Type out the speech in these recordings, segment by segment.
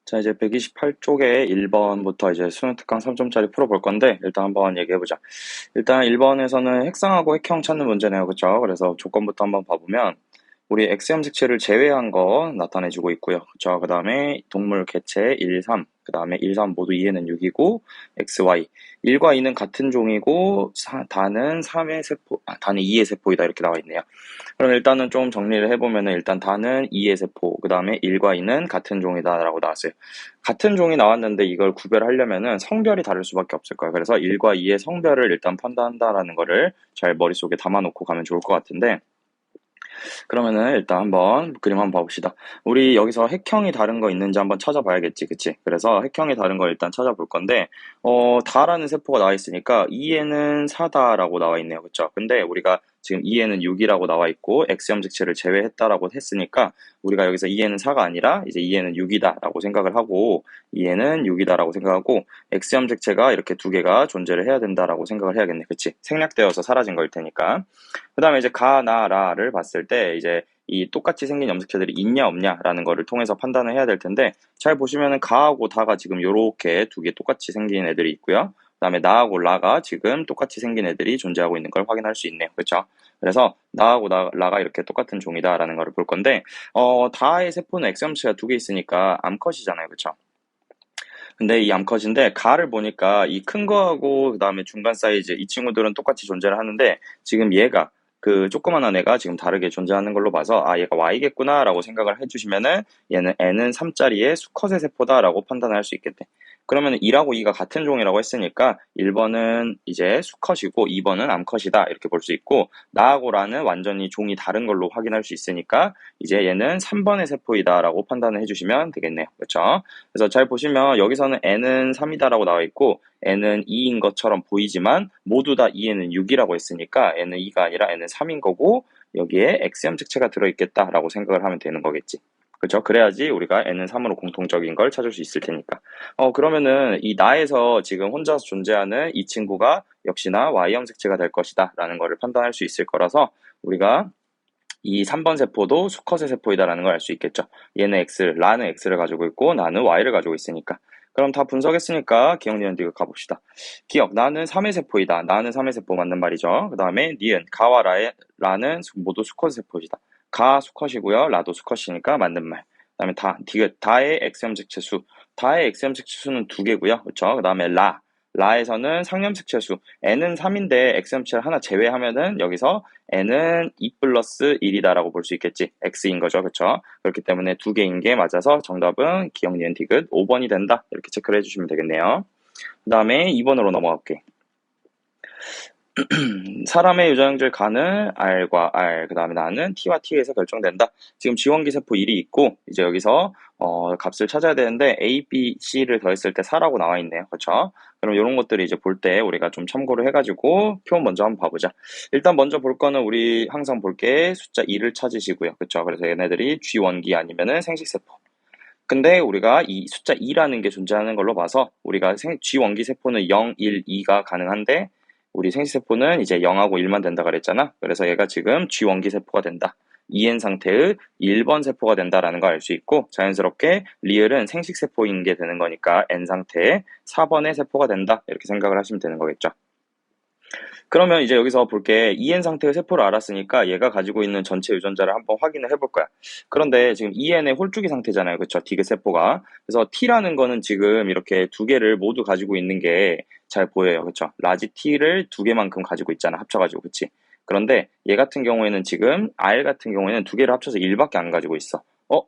자, 이제 128쪽에 1번부터 이제 수능 특강 3점짜리 풀어볼 건데, 일단 한번 얘기해보자. 일단 1번에서는 핵상하고 핵형 찾는 문제네요. 그쵸? 그래서 조건부터 한번 봐보면, 우리 X염색체를 제외한 거 나타내주고 있고요. 그쵸? 그 다음에 동물 개체 1, 3, 그 다음에 1, 3 모두 2에는 6이고, X, Y. 1과 2는 같은 종이고, 다는 3의 세포, 다는 2의 세포이다. 이렇게 나와 있네요. 그럼 일단은 좀 정리를 해보면은 일단 다는 2의 세포, 그 다음에 1과 2는 같은 종이다라고 나왔어요. 같은 종이 나왔는데 이걸 구별하려면은 성별이 다를 수밖에 없을 거예요. 그래서 1과 2의 성별을 일단 판단한다라는 거를 잘 머릿속에 담아놓고 가면 좋을 것 같은데, 그러면은 일단 한번 그림 한번 봐봅시다. 우리 여기서 핵형이 다른 거 있는지 한번 찾아봐야겠지, 그치? 그래서 핵형이 다른 거 일단 찾아볼 건데, 다라는 세포가 나와 있으니까 2에는 4다라고 나와 있네요, 그쵸? 근데 우리가 지금 2에는 6이라고 나와 있고 X염색체를 제외했다라고 했으니까 우리가 여기서 2에는 4가 아니라 이제 2에는 6이다라고 생각을 하고 2에는 6이다라고 생각하고 X염색체가 이렇게 두 개가 존재를 해야 된다라고 생각을 해야겠네, 그치? 생략되어서 사라진 거일 테니까. 그 다음에 이제 가, 나, 라를 봤을 때 이제 이 똑같이 생긴 염색체들이 있냐 없냐라는 거를 통해서 판단을 해야 될 텐데, 잘 보시면은 가하고 다가 지금 요렇게 두 개 똑같이 생긴 애들이 있고요. 그 다음에 나하고 라가 지금 똑같이 생긴 애들이 존재하고 있는 걸 확인할 수 있네요. 그렇죠? 그래서 나하고 라가 이렇게 똑같은 종이다라는 거를 볼 건데, 다의 세포는 X염체가 두 개 있으니까 암컷이잖아요. 그렇죠? 근데 이 암컷인데 가를 보니까 이 큰 거하고 그다음에 중간 사이즈 이 친구들은 똑같이 존재를 하는데, 지금 얘가 그 조그만한 애가 지금 다르게 존재하는 걸로 봐서 얘가 Y겠구나라고 생각을 해주시면은 얘는 N은 3짜리의 수컷의 세포다라고 판단을 할 수 있겠네. 그러면 1하고 2가 같은 종이라고 했으니까 1번은 이제 수컷이고 2번은 암컷이다 이렇게 볼 수 있고, 나하고 라는 완전히 종이 다른 걸로 확인할 수 있으니까 이제 얘는 3번의 세포이다라고 판단을 해주시면 되겠네요. 그렇죠? 그래서 잘 보시면 여기서는 n은 3이다라고 나와 있고 n은 2인 것처럼 보이지만 모두 다 2에는 6이라고 했으니까 n은 2가 아니라 n은 3인 거고, 여기에 x염색체가 들어있겠다라고 생각을 하면 되는 거겠지. 그렇죠? 그래야지 우리가 n은 3으로 공통적인 걸 찾을 수 있을 테니까. 그러면은 이 나에서 지금 혼자서 존재하는 이 친구가 역시나 Y염색체가 될 것이다 라는 거를 판단할 수 있을 거라서, 우리가 이 3번 세포도 수컷의 세포이다라는 걸 알 수 있겠죠. 얘는 라는 X를 가지고 있고 나는 Y를 가지고 있으니까. 그럼 다 분석했으니까 기억, 니은, 디귿 가봅시다. 기억, 나는 3의 세포이다. 나는 3의 세포 맞는 말이죠. 그 다음에 니은, 가와 라는 모두 수컷 세포이다. 가 수컷이고요. 라도 수컷이니까 맞는 말. 그 다음에 디귿, 다의 X염색체 수. 다의 X염색체 수는 2개고요. 그렇죠? 그 다음에 라에서는 상염색체 수. n은 3인데 X염체를 하나 제외하면은 여기서 n은 2 플러스 1이다라고 볼 수 있겠지. x인 거죠. 그쵸? 그렇기 때문에 두 개인 게 맞아서 정답은 기억, 니은, 디귿 5번이 된다. 이렇게 체크를 해주시면 되겠네요. 그 다음에 2번으로 넘어갈게. 사람의 유전질 간을 R과 R, 그 다음에 나는 T와 T에서 결정된다. 지금 지원기 세포 1이 있고, 이제 여기서 값을 찾아야 되는데 A, B, C를 더했을 때 4라고 나와 있네요. 그렇죠? 그럼 이런 것들을 이제 볼 때 우리가 좀 참고를 해가지고 표 먼저 한번 봐보자. 일단 먼저 볼 거는 우리 항상 볼 게 숫자 2를 찾으시고요. 그렇죠? 그래서 얘네들이 G원기 아니면은 생식세포. 근데 우리가 이 숫자 2라는 게 존재하는 걸로 봐서 우리가 G원기 세포는 0, 1, 2가 가능한데, 우리 생식세포는 이제 0하고 1만 된다 그랬잖아. 그래서 얘가 지금 G원기 세포가 된다. EN 상태의 1번 세포가 된다라는 걸 알 수 있고, 자연스럽게 리을은 생식세포인 게 되는 거니까 N 상태의 4번의 세포가 된다. 이렇게 생각을 하시면 되는 거겠죠. 그러면 이제 여기서 볼게, EN 상태의 세포를 알았으니까 얘가 가지고 있는 전체 유전자를 한번 확인을 해볼 거야. 그런데 지금 EN의 홀쭉이 상태잖아요. 그쵸? 디귿 세포가. 그래서 T라는 거는 지금 이렇게 두 개를 모두 가지고 있는 게 잘 보여요. 그쵸? 라지 T를 두 개만큼 가지고 있잖아. 합쳐가지고. 그치? 그런데 얘 같은 경우에는 지금 R 같은 경우에는 두 개를 합쳐서 1밖에 안 가지고 있어.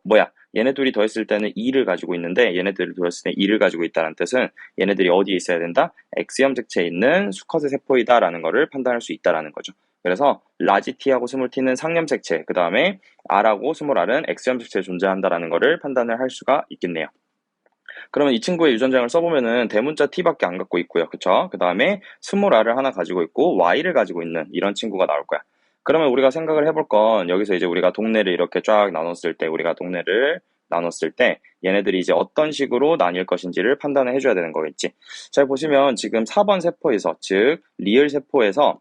뭐야? 얘네 둘이 더했을 때는 2를 가지고 있는데 얘네들이 더했을 때 2를 가지고 있다는 뜻은 얘네들이 어디에 있어야 된다? X염색체에 있는 수컷의 세포이다라는 거를 판단할 수 있다라는 거죠. 그래서 라지 T하고 스몰 T는 상염색체, 그 다음에 R하고 스몰 R은 X염색체에 존재한다라는 거를 판단을 할 수가 있겠네요. 그러면 이 친구의 유전장을 써보면은 대문자 T밖에 안 갖고 있고요. 그쵸? 그 다음에 스몰 R을 하나 가지고 있고 Y를 가지고 있는 이런 친구가 나올 거야. 그러면 우리가 생각을 해볼 건, 여기서 이제 우리가 동네를 이렇게 쫙 나눴을 때, 얘네들이 이제 어떤 식으로 나뉠 것인지를 판단을 해줘야 되는 거겠지. 잘 보시면 지금 4번 세포에서, 즉 리을 세포에서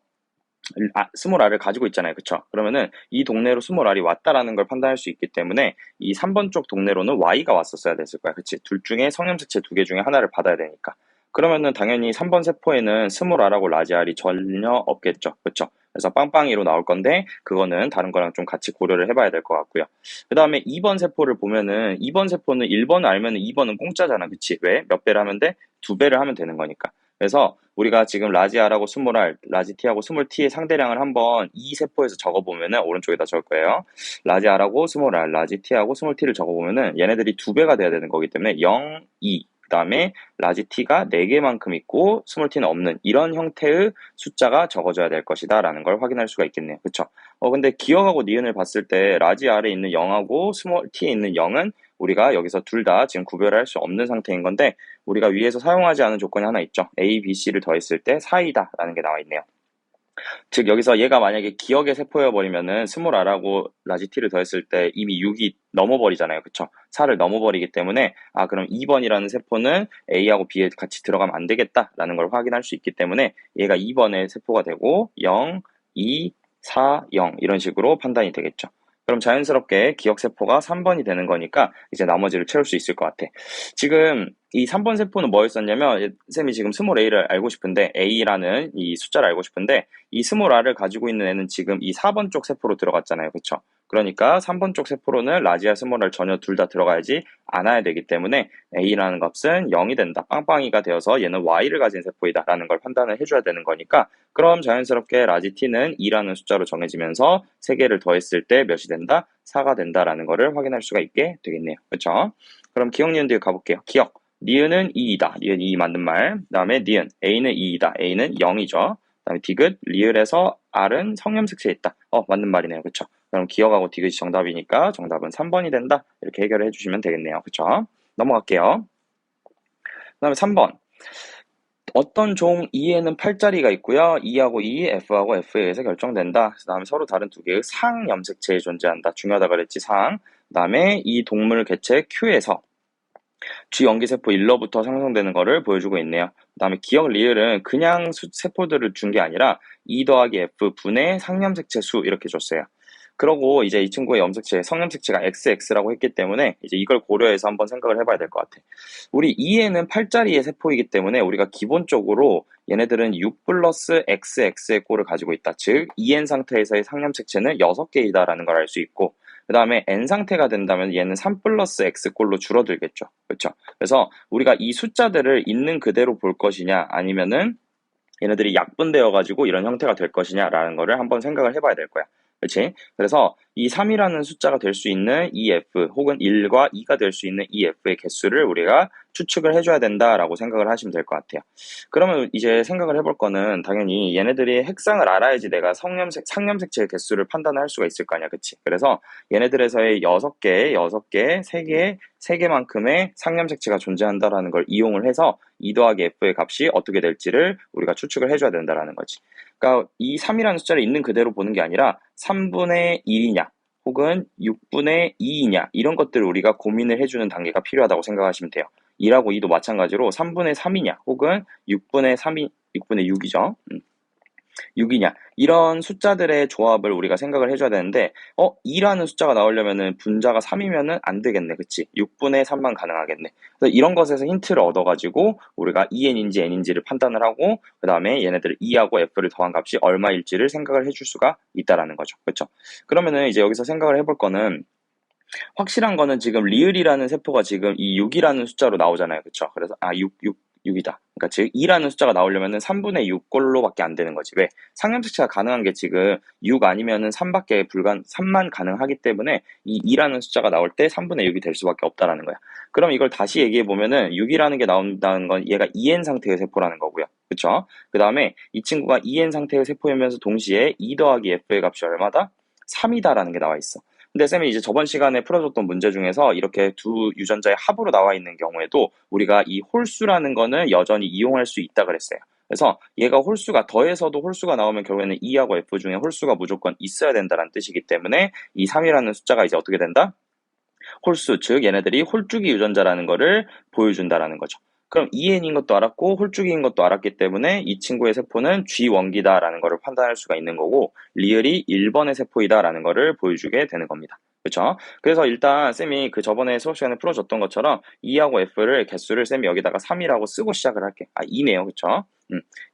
스몰 r을 가지고 있잖아요. 그쵸? 그러면은 이 동네로 스몰 r이 왔다라는 걸 판단할 수 있기 때문에 이 3번 쪽 동네로는 y가 왔었어야 됐을 거야. 그치? 둘 중에 성염색체 두 개 중에 하나를 받아야 되니까. 그러면은 당연히 3번 세포에는 스몰 r하고 라지 r이 전혀 없겠죠. 그쵸? 그래서 빵빵이로 나올 건데 그거는 다른 거랑 좀 같이 고려를 해봐야 될 것 같고요. 그 다음에 2번 세포를 보면은 2번 세포는 1번을 알면은 2번은 공짜잖아. 그치? 왜? 몇 배를 하면 돼? 두 배를 하면 되는 거니까. 그래서 우리가 지금 라지 R하고 스몰 R, 라지 T하고 스몰 T의 상대량을 한번 이 세포에서 적어보면은 오른쪽에다 적을 거예요. 라지 R하고 스몰 R, 라지 T하고 스몰 T를 적어보면은 얘네들이 두 배가 돼야 되는 거기 때문에 0, 2, 그 다음에 라지 T가 4개만큼 있고 스몰 T는 없는 이런 형태의 숫자가 적어져야 될 것이다 라는 걸 확인할 수가 있겠네요. 그쵸? 근데 기억하고 니은을 봤을 때 라지 R에 있는 0하고 스몰 T에 있는 0은 우리가 여기서 둘 다 지금 구별을 할 수 없는 상태인 건데 우리가 위에서 사용하지 않은 조건이 하나 있죠. A, B, C를 더했을 때 4이다 라는 게 나와 있네요. 즉 여기서 얘가 만약에 기억의 세포여버리면은 스몰 r하고 라지 t를 더했을 때 이미 6이 넘어버리잖아요. 그쵸? 4를 넘어버리기 때문에 그럼 2번이라는 세포는 A하고 B에 같이 들어가면 안 되겠다라는 걸 확인할 수 있기 때문에 얘가 2번의 세포가 되고 0, 2, 4, 0 이런 식으로 판단이 되겠죠. 그럼 자연스럽게 기억세포가 3번이 되는 거니까 이제 나머지를 채울 수 있을 것 같아. 지금 이 3번 세포는 뭐였었냐면 쌤이 지금 스몰 a를 알고 싶은데 A라는 이 숫자를 알고 싶은데 이 스몰 r을 가지고 있는 애는 지금 이 4번 쪽 세포로 들어갔잖아요. 그쵸? 그러니까 3번 쪽 세포로는 라지아 스몰 r 전혀 둘 다 들어가야지 않아야 되기 때문에 A라는 값은 0이 된다. 빵빵이가 되어서 얘는 Y를 가진 세포이다 라는 걸 판단을 해줘야 되는 거니까 그럼 자연스럽게 라지 T는 2라는 숫자로 정해지면서 3개를 더했을 때 몇이 된다? 4가 된다라는 거를 확인할 수가 있게 되겠네요. 그쵸? 그럼 기억 니은 뒤에 가볼게요. 기억. 니은은 2이다. 니은 2 맞는 말. 그 다음에 니은. A는 2이다. A는 0이죠. 그 다음에 디귿. 리을에서 R은 성염색체에 있다. 맞는 말이네요. 그쵸? 그럼 기억하고 디귿이 정답이니까 정답은 3번이 된다. 이렇게 해결을 해주시면 되겠네요. 그쵸? 넘어갈게요. 그 다음에 3번. 어떤 종 2에는 8자리가 있고요. 2하고 2, F하고 F에 의해서 결정된다. 그 다음에 서로 다른 두 개의 상염색체에 존재한다. 중요하다 그랬지, 상. 그 다음에 이 동물 개체 Q에서 G연기세포 1로부터 생성되는 거를 보여주고 있네요. 그 다음에 기억 리을은 그냥 세포들을 준 게 아니라 2 더하기 F 분의 상염색체 수 이렇게 줬어요. 그러고 이제 이 친구의 염색체, 성염색체가 XX라고 했기 때문에 이제 이걸 고려해서 한번 생각을 해봐야 될 것 같아. 우리 2에는 8자리의 세포이기 때문에 우리가 기본적으로 얘네들은 6 플러스 XX의 꼴을 가지고 있다. 즉 2N 상태에서의 상염색체는 6개이다라는 걸 알 수 있고 그 다음에 N 상태가 된다면 얘는 3 플러스 X 꼴로 줄어들겠죠. 그렇죠? 그래서 우리가 이 숫자들을 있는 그대로 볼 것이냐 아니면은 얘네들이 약분되어가지고 이런 형태가 될 것이냐라는 거를 한번 생각을 해봐야 될 거야. 그렇지? 그래서 이 3이라는 숫자가 될 수 있는 EF 혹은 1과 2가 될 수 있는 EF의 개수를 우리가 추측을 해줘야 된다라고 생각을 하시면 될 것 같아요. 그러면 이제 생각을 해볼 거는 당연히 얘네들이 핵상을 알아야지 내가 상염색체의 개수를 판단할 수가 있을 거 아니야. 그치? 그래서 얘네들에서의 6개, 3개, 3개만큼의 상염색체가 존재한다라는 걸 이용을 해서 2 더하기 F의 값이 어떻게 될지를 우리가 추측을 해줘야 된다라는 거지. 그러니까 이 3이라는 숫자를 있는 그대로 보는 게 아니라 3분의 1이냐 혹은 6분의 2이냐 이런 것들을 우리가 고민을 해주는 단계가 필요하다고 생각하시면 돼요. 2라고 2도 마찬가지로 3분의 3이냐 혹은 6분의 3이 6분의 6이죠. 6이냐 이런 숫자들의 조합을 우리가 생각을 해줘야 되는데 2라는 숫자가 나오려면은 분자가 3이면은 안 되겠네. 그치? 6분의 3만 가능하겠네. 그래서 이런 것에서 힌트를 얻어가지고 우리가 2n인지 n인지를 판단을 하고 그 다음에 얘네들을 2하고 f를 더한 값이 얼마일지를 생각을 해줄 수가 있다라는 거죠. 그렇죠? 그러면은 이제 여기서 생각을 해볼 거는 확실한 거는 지금 리을이라는 세포가 지금 이 6이라는 숫자로 나오잖아요. 그쵸? 그래서 6이다. 그러니까 즉 2라는 숫자가 나오려면은 3분의 6꼴로밖에 안 되는 거지. 왜? 상염색체가 가능한 게 지금 6 아니면은 3만 가능하기 때문에 이 2라는 숫자가 나올 때 3분의 6이 될 수밖에 없다라는 거야. 그럼 이걸 다시 얘기해 보면은 6이라는 게 나온다는 건 얘가 2n 상태의 세포라는 거고요. 그쵸? 그 다음에 이 친구가 2n 상태의 세포이면서 동시에 2 더하기 f의 값이 얼마다? 3이다라는 게 나와 있어. 근데 쌤이 이제 저번 시간에 풀어줬던 문제 중에서 이렇게 두 유전자의 합으로 나와 있는 경우에도 우리가 이 홀수라는 거는 여전히 이용할 수 있다 그랬어요. 그래서 얘가 홀수가 더해서도 홀수가 나오면 결국에는 E하고 F 중에 홀수가 무조건 있어야 된다는 뜻이기 때문에 이 3이라는 숫자가 이제 어떻게 된다? 홀수, 즉 얘네들이 홀쭉이 유전자라는 거를 보여준다라는 거죠. 그럼 EN인 것도 알았고 홀쭉인 것도 알았기 때문에 이 친구의 세포는 G 원기다라는 것을 판단할 수가 있는 거고 리을이 1번의 세포이다라는 것을 보여주게 되는 겁니다. 그렇죠? 그래서 일단 쌤이 그 저번에 수업 시간에 풀어줬던 것처럼 E하고 F를 개수를 쌤이 여기다가 3이라고 쓰고 시작을 할게. 2네요. 그렇죠?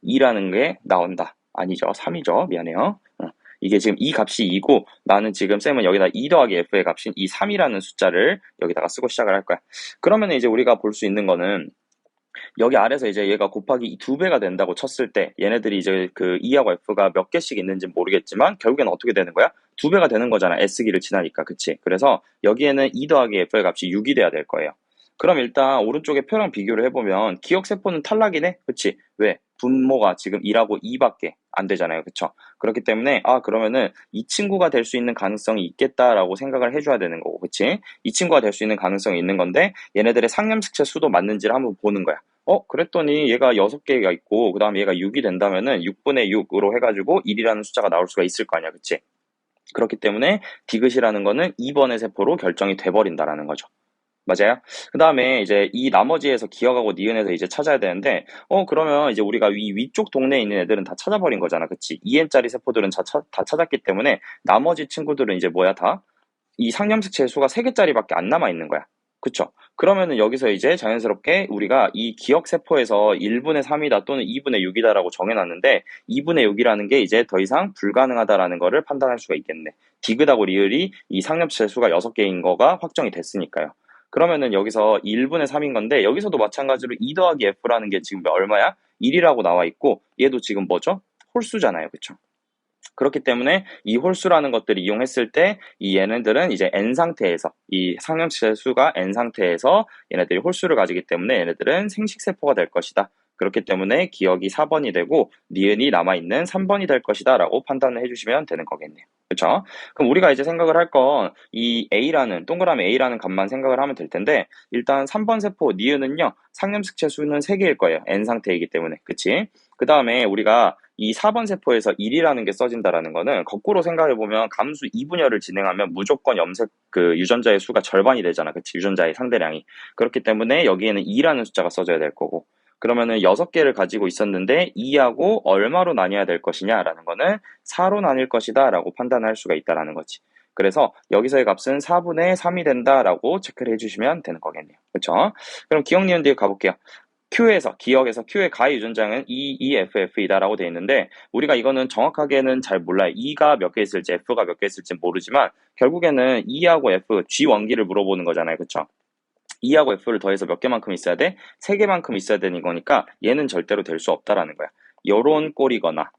2라는 게 나온다. 아니죠. 3이죠. 미안해요. 이게 지금 이 값이 2고 나는 지금 쌤은 여기다 2 더하기 F의 값인 이 3이라는 숫자를 여기다가 쓰고 시작을 할 거야. 그러면 이제 우리가 볼 수 있는 거는 여기 아래서 이제 얘가 곱하기 2배가 된다고 쳤을 때 얘네들이 이제 그 E하고 F가 몇 개씩 있는지 모르겠지만 결국에는 어떻게 되는 거야? 2배가 되는 거잖아. S기를 지나니까. 그치? 그래서 여기에는 2 더하기 F의 값이 6이 돼야 될 거예요. 그럼 일단 오른쪽에 표랑 비교를 해보면 기억세포는 탈락이네? 그치? 왜? 분모가 지금 1하고 2밖에 안 되잖아요. 그쵸? 그렇기 때문에 그러면은 이 친구가 될 수 있는 가능성이 있겠다라고 생각을 해줘야 되는 거고. 그치? 이 친구가 될 수 있는 가능성이 있는 건데 얘네들의 상념식체 수도 맞는지를 한번 보는 거야. 그랬더니 얘가 6개가 있고 그 다음에 얘가 6이 된다면은 6분의 6으로 해가지고 1이라는 숫자가 나올 수가 있을 거 아니야. 그치? 그렇기 때문에 디귿이라는 거는 2번의 세포로 결정이 돼버린다라는 거죠. 맞아요? 그 다음에 이제 이 나머지에서 기억하고 니은에서 이제 찾아야 되는데, 그러면 이제 우리가 이 위쪽 동네에 있는 애들은 다 찾아버린 거잖아. 그치? 2n짜리 세포들은 다 찾았기 때문에 나머지 친구들은 이제 뭐야, 다? 이 상념식체 수가 3개짜리밖에 안 남아 있는 거야. 그쵸? 그러면은 여기서 이제 자연스럽게 우리가 이 기억세포에서 1분의 3이다 또는 2분의 6이다라고 정해놨는데 2분의 6이라는 게 이제 더 이상 불가능하다라는 거를 판단할 수가 있겠네. 디귿하고 리을이 이 상념식체 수가 6개인 거가 확정이 됐으니까요. 그러면은 여기서 1분의 3인 건데 여기서도 마찬가지로 2 더하기 F라는 게 지금 얼마야? 1이라고 나와 있고 얘도 지금 뭐죠? 홀수잖아요. 그쵸? 그렇기 때문에 이 홀수라는 것들을 이용했을 때 이 얘네들은 이제 n 상태에서 이 상념식체 수가 n 상태에서 얘네들이 홀수를 가지기 때문에 얘네들은 생식세포가 될 것이다. 그렇기 때문에 기억이 4번이 되고 니은이 남아있는 3번이 될 것이다 라고 판단을 해주시면 되는 거겠네요. 그렇죠? 그럼 우리가 이제 생각을 할 건 이 A라는 동그라미 A라는 값만 생각을 하면 될 텐데 일단 3번 세포 니은은요 상념식체 수는 3개일 거예요. n 상태이기 때문에. 그치? 그 다음에 우리가 이 4번 세포에서 1이라는 게 써진다라는 거는 거꾸로 생각해보면 감수 2분열을 진행하면 무조건 염색 그 유전자의 수가 절반이 되잖아. 그치? 유전자의 상대량이. 그렇기 때문에 여기에는 2라는 숫자가 써져야 될 거고. 그러면은 6개를 가지고 있었는데 2하고 얼마로 나뉘어야 될 것이냐라는 거는 4로 나뉠 것이다 라고 판단할 수가 있다라는 거지. 그래서 여기서의 값은 4분의 3이 된다라고 체크를 해주시면 되는 거겠네요. 그렇죠? 그럼 기억 니은 뒤에 가볼게요. 기억에서 Q의 가의 유전자는 EEFF이다라고 되어 있는데 우리가 이거는 정확하게는 잘 몰라요. E가 몇 개 있을지 F가 몇 개 있을지 모르지만 결국에는 E하고 F, G 원기를 물어보는 거잖아요. 그쵸? E하고 F를 더해서 몇 개만큼 있어야 돼? 3개만큼 있어야 되는 거니까 얘는 절대로 될 수 없다라는 거야. 요런 꼴이거나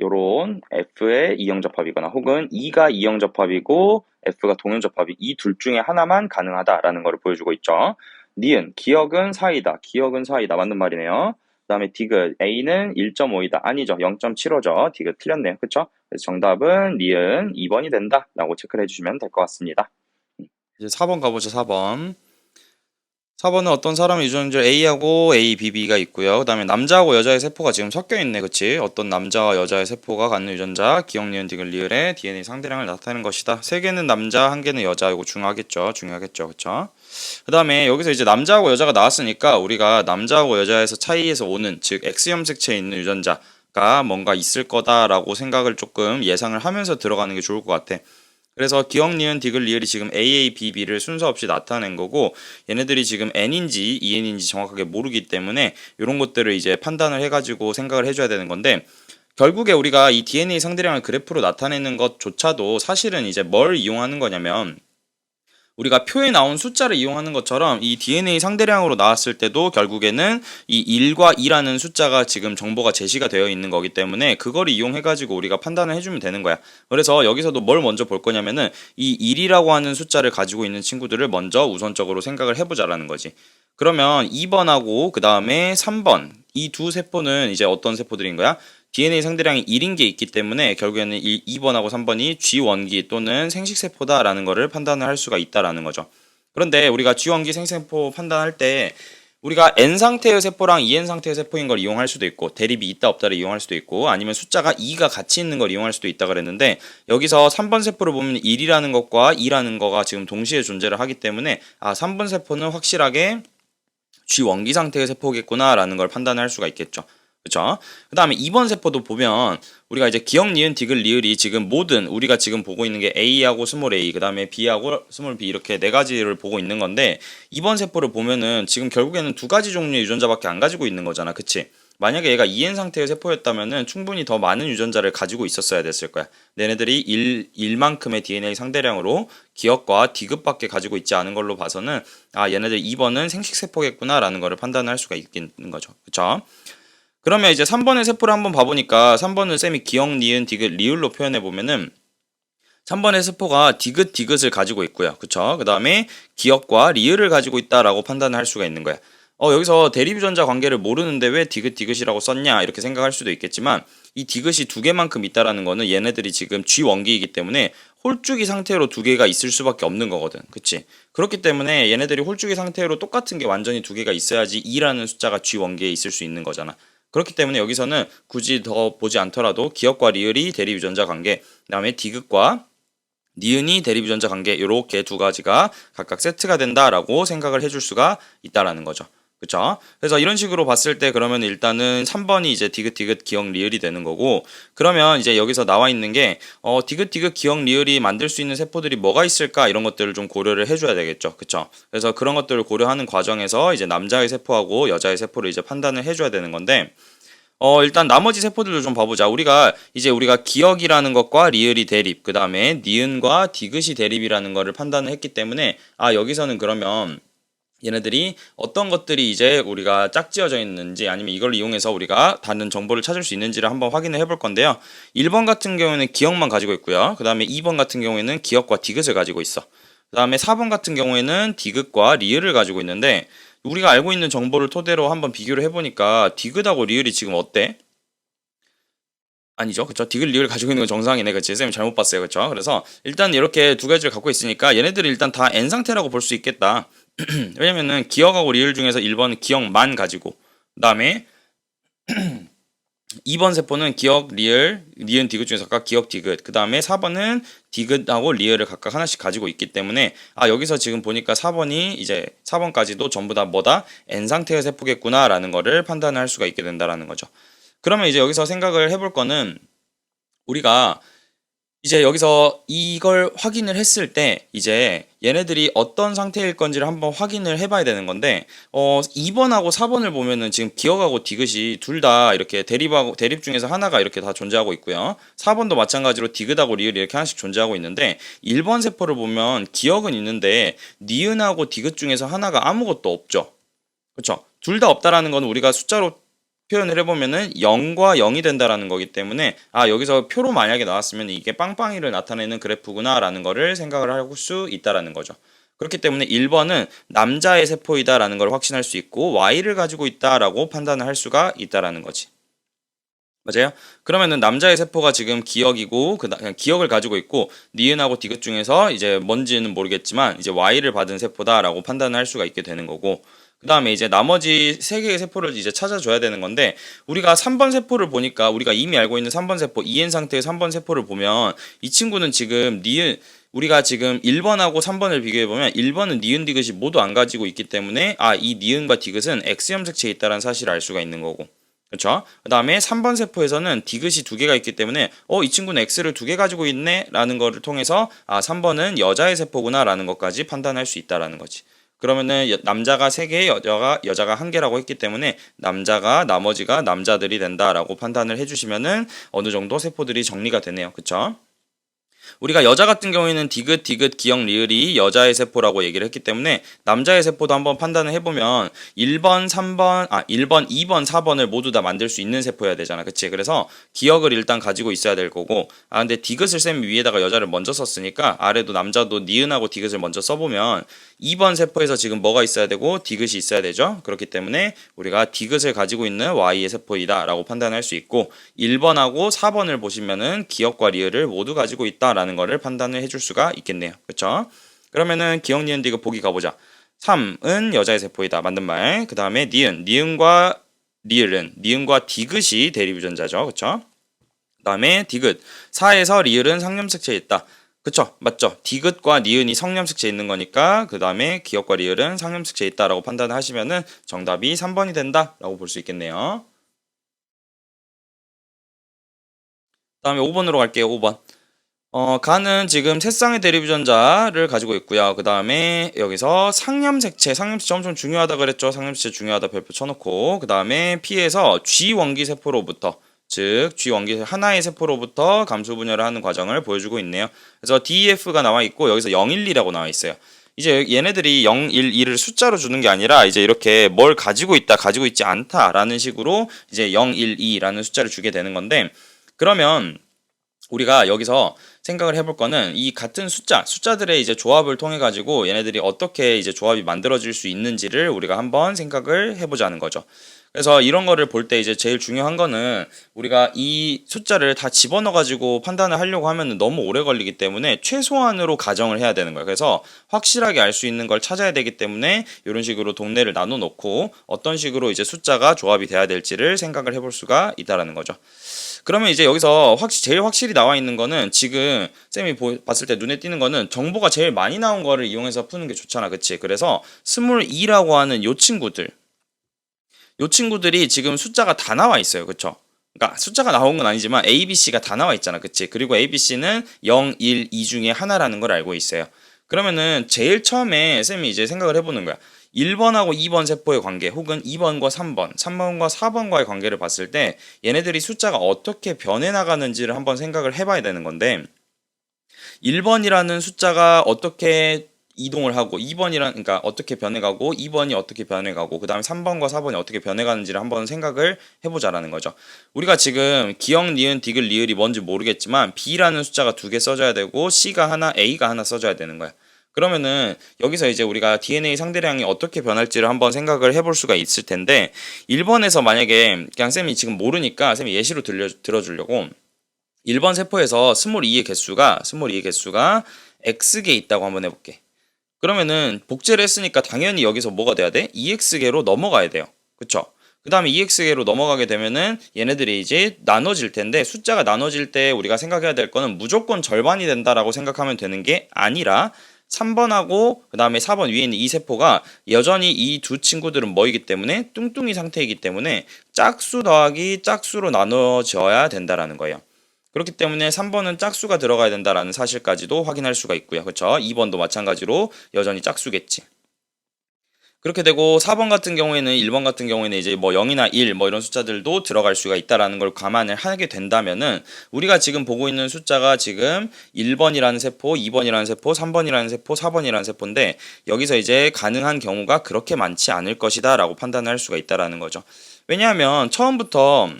요런 F의 이형접합이거나 혹은 E가 이형접합이고 F가 동형접합이 이 둘 중에 하나만 가능하다라는 것을 보여주고 있죠. 니은, 기억은 4이다. 기억은 4이다. 맞는 말이네요. 그 다음에 디귿, A는 1.5이다. 아니죠. 0.75죠. 디귿 틀렸네요. 그쵸? 그래서 정답은 니은 2번이 된다. 라고 체크를 해주시면 될 것 같습니다. 이제 4번 가보죠. 4번. 4번은 어떤 사람의 유전자 A하고 A, B, B가 있고요. 그 다음에 남자하고 여자의 세포가 지금 섞여 있네. 그치? 어떤 남자와 여자의 세포가 갖는 유전자 기억, 니은, 디귿, 리을의 DNA 상대량을 나타내는 것이다. 3개는 남자, 1개는 여자. 이거 중요하겠죠. 그쵸? 그 다음에 여기서 이제 남자하고 여자가 나왔으니까 우리가 남자하고 여자에서 차이에서 오는 즉 X염색체에 있는 유전자가 뭔가 있을 거다라고 생각을 조금 예상을 하면서 들어가는 게 좋을 것 같아. 그래서 기억, 니은, 디귿, 리을이 지금 AABB를 순서 없이 나타낸 거고 얘네들이 지금 N인지 EN인지 정확하게 모르기 때문에 이런 것들을 이제 판단을 해가지고 생각을 해줘야 되는 건데 결국에 우리가 이 DNA 상대량을 그래프로 나타내는 것조차도 사실은 이제 뭘 이용하는 거냐면 우리가 표에 나온 숫자를 이용하는 것처럼 이 DNA 상대량으로 나왔을 때도 결국에는 이 1과 2라는 숫자가 지금 정보가 제시가 되어 있는 거기 때문에 그걸 이용해가지고 우리가 판단을 해주면 되는 거야. 그래서 여기서도 뭘 먼저 볼 거냐면은 이 1이라고 하는 숫자를 가지고 있는 친구들을 먼저 우선적으로 생각을 해보자라는 거지. 그러면 2번하고 그 다음에 3번 이 두 세포는 이제 어떤 세포들인 거야? DNA 상대량이 1인 게 있기 때문에 결국에는 2번하고 3번이 G원기 또는 생식세포다라는 것을 판단을 할 수가 있다라는 거죠. 그런데 우리가 G원기 생식세포 판단할 때 우리가 N 상태의 세포랑 EN 상태의 세포인 걸 이용할 수도 있고 대립이 있다 없다를 이용할 수도 있고 아니면 숫자가 2가 같이 있는 걸 이용할 수도 있다 그랬는데 여기서 3번 세포를 보면 1이라는 것과 2라는 거가 지금 동시에 존재를 하기 때문에 3번 세포는 확실하게 쥐원기 상태의 세포겠구나라는 걸 판단할 수가 있겠죠. 그쵸? 그 다음에 2번 세포도 보면 우리가 이제 기역, 니은, 디귿, 리을이 지금 모든 우리가 지금 보고 있는 게 A하고 스몰 a, 그 다음에 B하고 스몰 b 이렇게 네 가지를 보고 있는 건데 2번 세포를 보면은 지금 결국에는 두 가지 종류의 유전자밖에 안 가지고 있는 거잖아. 그치? 만약에 얘가 2N 상태의 세포였다면은 충분히 더 많은 유전자를 가지고 있었어야 됐을 거야. 얘네들이 1만큼의 DNA 상대량으로 기역과 디귿밖에 가지고 있지 않은 걸로 봐서는 아 얘네들 2번은 생식세포겠구나라는 거를 판단할 수가 있는 거죠. 그쵸? 그러면 이제 3번의 세포를 한번 봐보니까 3번은 쌤이 기역, 니은, 디귿, 리을로 표현해보면은 3번의 세포가 디귿, 디귿을 가지고 있고요. 그쵸? 그 다음에 기역과 리을을 가지고 있다라고 판단할 수가 있는 거야. 여기서 대립유전자 관계를 모르는데 왜 디귿, 디귿이라고 썼냐 이렇게 생각할 수도 있겠지만 이 디귿이 두 개만큼 있다라는 거는 얘네들이 지금 쥐원기이기 때문에 홀쭉이 상태로 두 개가 있을 수밖에 없는 거거든. 그치? 그렇기 때문에 얘네들이 홀쭉이 상태로 똑같은 게 완전히 두 개가 있어야지 2라는 숫자가 쥐원기에 있을 수 있는 거잖아. 그렇기 때문에 여기서는 굳이 더 보지 않더라도 기역과 리을이 대립유전자 관계, 그 다음에 디귿과 니은이 대립유전자 관계 이렇게 두 가지가 각각 세트가 된다라고 생각을 해줄 수가 있다라는 거죠. 그쵸? 그래서 이런 식으로 봤을 때 그러면 일단은 3번이 이제 디귿, 디귿, 기역, 리을이 되는 거고 그러면 이제 여기서 나와 있는 게 디귿, 디귿, 기역, 리을이 만들 수 있는 세포들이 뭐가 있을까 이런 것들을 좀 고려를 해줘야 되겠죠. 그쵸? 그래서 그런 것들을 고려하는 과정에서 이제 남자의 세포하고 여자의 세포를 이제 판단을 해줘야 되는 건데 일단 나머지 세포들도 좀 봐보자. 우리가 기역이라는 것과 리을이 대립, 그 다음에 니은과 디귿이 대립이라는 거를 판단을 했기 때문에, 여기서는 그러면 얘네들이 어떤 것들이 이제 우리가 짝지어져 있는지 아니면 이걸 이용해서 우리가 다른 정보를 찾을 수 있는지를 한번 확인을 해볼 건데요. 1번 같은 경우에는 기역만 가지고 있고요. 그 다음에 2번 같은 경우에는 기역과 디귿을 가지고 있어. 그 다음에 4번 같은 경우에는 디귿과 리을을 가지고 있는데, 우리가 알고 있는 정보를 토대로 한번 비교를 해보니까 디귿하고 리을이 지금 어때? 아니죠. 그쵸? 디귿, 리을 가지고 있는 건 정상이네. 그치? 쌤이 잘못 봤어요. 그쵸? 그래서 일단 이렇게 두 가지를 갖고 있으니까 얘네들이 일단 다 N 상태라고 볼 수 있겠다. 왜냐면은 기역하고 리을 중에서 1번은 기역만 가지고 그 다음에 2번 세포는 기역, 리을, 니은, 디귿 중에서 각각 기역, 디귿 그 다음에 4번은 디귿하고 리을을 각각 하나씩 가지고 있기 때문에 여기서 지금 보니까 4번까지도 전부 다 뭐다? N 상태의 세포겠구나 라는 거를 판단할 수가 있게 된다라는 거죠. 그러면 이제 여기서 생각을 해볼 거는 우리가 이제 여기서 이걸 확인을 했을 때 이제 얘네들이 어떤 상태일 건지를 한번 확인을 해봐야 되는 건데 2번하고 4번을 보면은 지금 기역하고 디귿이 둘 다 이렇게 대립 중에서 하나가 이렇게 다 존재하고 있고요. 4번도 마찬가지로 디귿하고 리을이 이렇게 하나씩 존재하고 있는데 1번 세포를 보면 기역은 있는데 니은하고 디귿 중에서 하나가 아무것도 없죠. 그렇죠? 둘 다 없다라는 건 우리가 숫자로 표현을 해보면은 0과 0이 된다라는 거기 때문에 여기서 표로 만약에 나왔으면 이게 빵빵이를 나타내는 그래프구나 라는 거를 생각을 할 수 있다라는 거죠. 그렇기 때문에 1번은 남자의 세포이다 라는 걸 확신할 수 있고 Y를 가지고 있다라고 판단을 할 수가 있다라는 거지. 맞아요? 그러면은 남자의 세포가 지금 기역이고 그냥 기역을 가지고 있고 니은하고 디귿 중에서 이제 뭔지는 모르겠지만 이제 Y를 받은 세포다라고 판단을 할 수가 있게 되는 거고 그 다음에 이제 나머지 세 개의 세포를 이제 찾아줘야 되는 건데 우리가 3번 세포를 보니까 우리가 이미 알고 있는 3번 세포 2N 상태의 3번 세포를 보면 이 친구는 지금 우리가 지금 1번하고 3번을 비교해보면 1번은 니은 디귿이 모두 안 가지고 있기 때문에 이 니은과 디귿은 X형 색채에 있다는 사실을 알 수가 있는 거고 그렇죠? 그 다음에 3번 세포에서는 디귿이 두 개가 있기 때문에 이 친구는 X를 두 개 가지고 있네 라는 거를 통해서 3번은 여자의 세포구나 라는 것까지 판단할 수 있다라는 거지. 그러면은 남자가 3개, 여자가 1개라고 했기 때문에 나머지가 남자들이 된다라고 판단을 해주시면은 어느 정도 세포들이 정리가 되네요. 그쵸? 우리가 여자 같은 경우에는 디귿, 기역, 리을이 여자의 세포라고 얘기를 했기 때문에 남자의 세포도 한번 판단을 해보면 1번, 2번, 4번을 모두 다 만들 수 있는 세포여야 되잖아. 그치? 그래서 기역을 일단 가지고 있어야 될 거고 근데 디귿을 쌤 위에다가 여자를 먼저 썼으니까 아래도 남자도 니은하고 디귿을 먼저 써보면 2번 세포에서 지금 뭐가 있어야 되고 디귿이 있어야 되죠. 그렇기 때문에 우리가 디귿을 가지고 있는 Y의 세포이다 라고 판단할 수 있고 1번하고 4번을 보시면은 기역과 리을을 모두 가지고 있다 라는 거를 판단을 해줄 수가 있겠네요. 그쵸? 그러면은 기역, 니은, 디귿 보기 가보자. 3은 여자의 세포이다. 맞는 말. 그 다음에 니은과 리을은 니은과 디귿이 대립유전자죠. 그쵸? 그 다음에 디귿 4에서 리을은 상념색채에 있다. 그쵸? 맞죠? 디귿과 니은이 성념식체에 있는 거니까 그 다음에 기역과 리을은 상념식체에 있다라고 판단하시면은 정답이 3번이 된다라고 볼 수 있겠네요. 다음에 5번으로 갈게요. 5번. 가는 지금 세 쌍의 대립유전자를 가지고 있고요. 그 다음에 여기서 상념색체, 상념색체 엄청 중요하다 그랬죠. 상념색체 중요하다 별표 쳐놓고 그 다음에 P에서 G 원기 세포로부터 즉 G 원기 하나의 세포로부터 감수 분열을 하는 과정을 보여주고 있네요. 그래서 DEF가 나와 있고 여기서 012라고 나와 있어요. 이제 얘네들이 0, 1, 2를 숫자로 주는 게 아니라 이제 이렇게 뭘 가지고 있다, 가지고 있지 않다라는 식으로 이제 0, 1, 2라는 숫자를 주게 되는 건데 그러면 우리가 여기서 생각을 해볼 거는 이 같은 숫자들의 이제 조합을 통해 가지고 얘네들이 어떻게 이제 조합이 만들어질 수 있는지를 우리가 한번 생각을 해보자는 거죠. 그래서 이런 거를 볼 때 이제 제일 중요한 거는 우리가 이 숫자를 다 집어넣어 가지고 판단을 하려고 하면 너무 오래 걸리기 때문에 최소한으로 가정을 해야 되는 거예요. 그래서 확실하게 알 수 있는 걸 찾아야 되기 때문에 이런 식으로 동네를 나눠 놓고 어떤 식으로 이제 숫자가 조합이 돼야 될지를 생각을 해볼 수가 있다라는 거죠. 그러면 이제 여기서 제일 확실히 나와 있는 거는 지금 쌤이 봤을 때 눈에 띄는 거는 정보가 제일 많이 나온 거를 이용해서 푸는 게 좋잖아. 그치? 그래서 스몰 E라고 하는 요 친구들이 지금 숫자가 다 나와 있어요. 그쵸? 그러니까 숫자가 나온 건 아니지만 A, B, C가 다 나와 있잖아. 그치? 그리고 A, B, C는 0, 1, 2 중에 하나라는 걸 알고 있어요. 그러면은 제일 처음에 쌤이 이제 생각을 해보는 거야. 1번하고 2번 세포의 관계 혹은 2번과 3번, 3번과 4번과의 관계를 봤을 때 얘네들이 숫자가 어떻게 변해 나가는지를 한번 생각을 해봐야 되는 건데 1번이라는 숫자가 어떻게 이동을 하고 2번이란 그러니까 어떻게 변해가고 2번이 어떻게 변해가고 그 다음에 3번과 4번이 어떻게 변해가는지를 한번 생각을 해보자라는 거죠. 우리가 지금 기역, 니은, 디귿, 리을이 뭔지 모르겠지만 B라는 숫자가 두 개 써줘야 되고 C가 하나, A가 하나 써줘야 되는 거야. 그러면은 여기서 이제 우리가 DNA 상대량이 어떻게 변할지를 한번 생각을 해볼 수가 있을 텐데 1번에서 만약에 그냥 쌤이 지금 모르니까 쌤이 예시로 들어주려고 1번 세포에서 스몰 2의 개수가 X개 있다고 한번 해볼게. 그러면은 복제를 했으니까 당연히 여기서 뭐가 돼야 돼? 2x개로 넘어가야 돼요. 그쵸? 그 다음에 2x개로 넘어가게 되면은 얘네들이 이제 나눠질 텐데 숫자가 나눠질 때 우리가 생각해야 될 거는 무조건 절반이 된다라고 생각하면 되는 게 아니라 3번하고 그 다음에 4번 위에 있는 이 세포가 여전히 이 두 친구들은 뭐이기 때문에 뚱뚱이 상태이기 때문에 짝수 더하기 짝수로 나눠져야 된다라는 거예요. 그렇기 때문에 3번은 짝수가 들어가야 된다라는 사실까지도 확인할 수가 있고요. 그렇죠? 2번도 마찬가지로 여전히 짝수겠지. 그렇게 되고 4번 같은 경우에는 1번 같은 경우에는 이제 뭐 0이나 1 뭐 이런 숫자들도 들어갈 수가 있다라는 걸 감안을 하게 된다면은 우리가 지금 보고 있는 숫자가 지금 1번이라는 세포, 2번이라는 세포, 3번이라는 세포, 4번이라는 세포인데 여기서 이제 가능한 경우가 그렇게 많지 않을 것이다라고 판단할 수가 있다라는 거죠. 왜냐하면 처음부터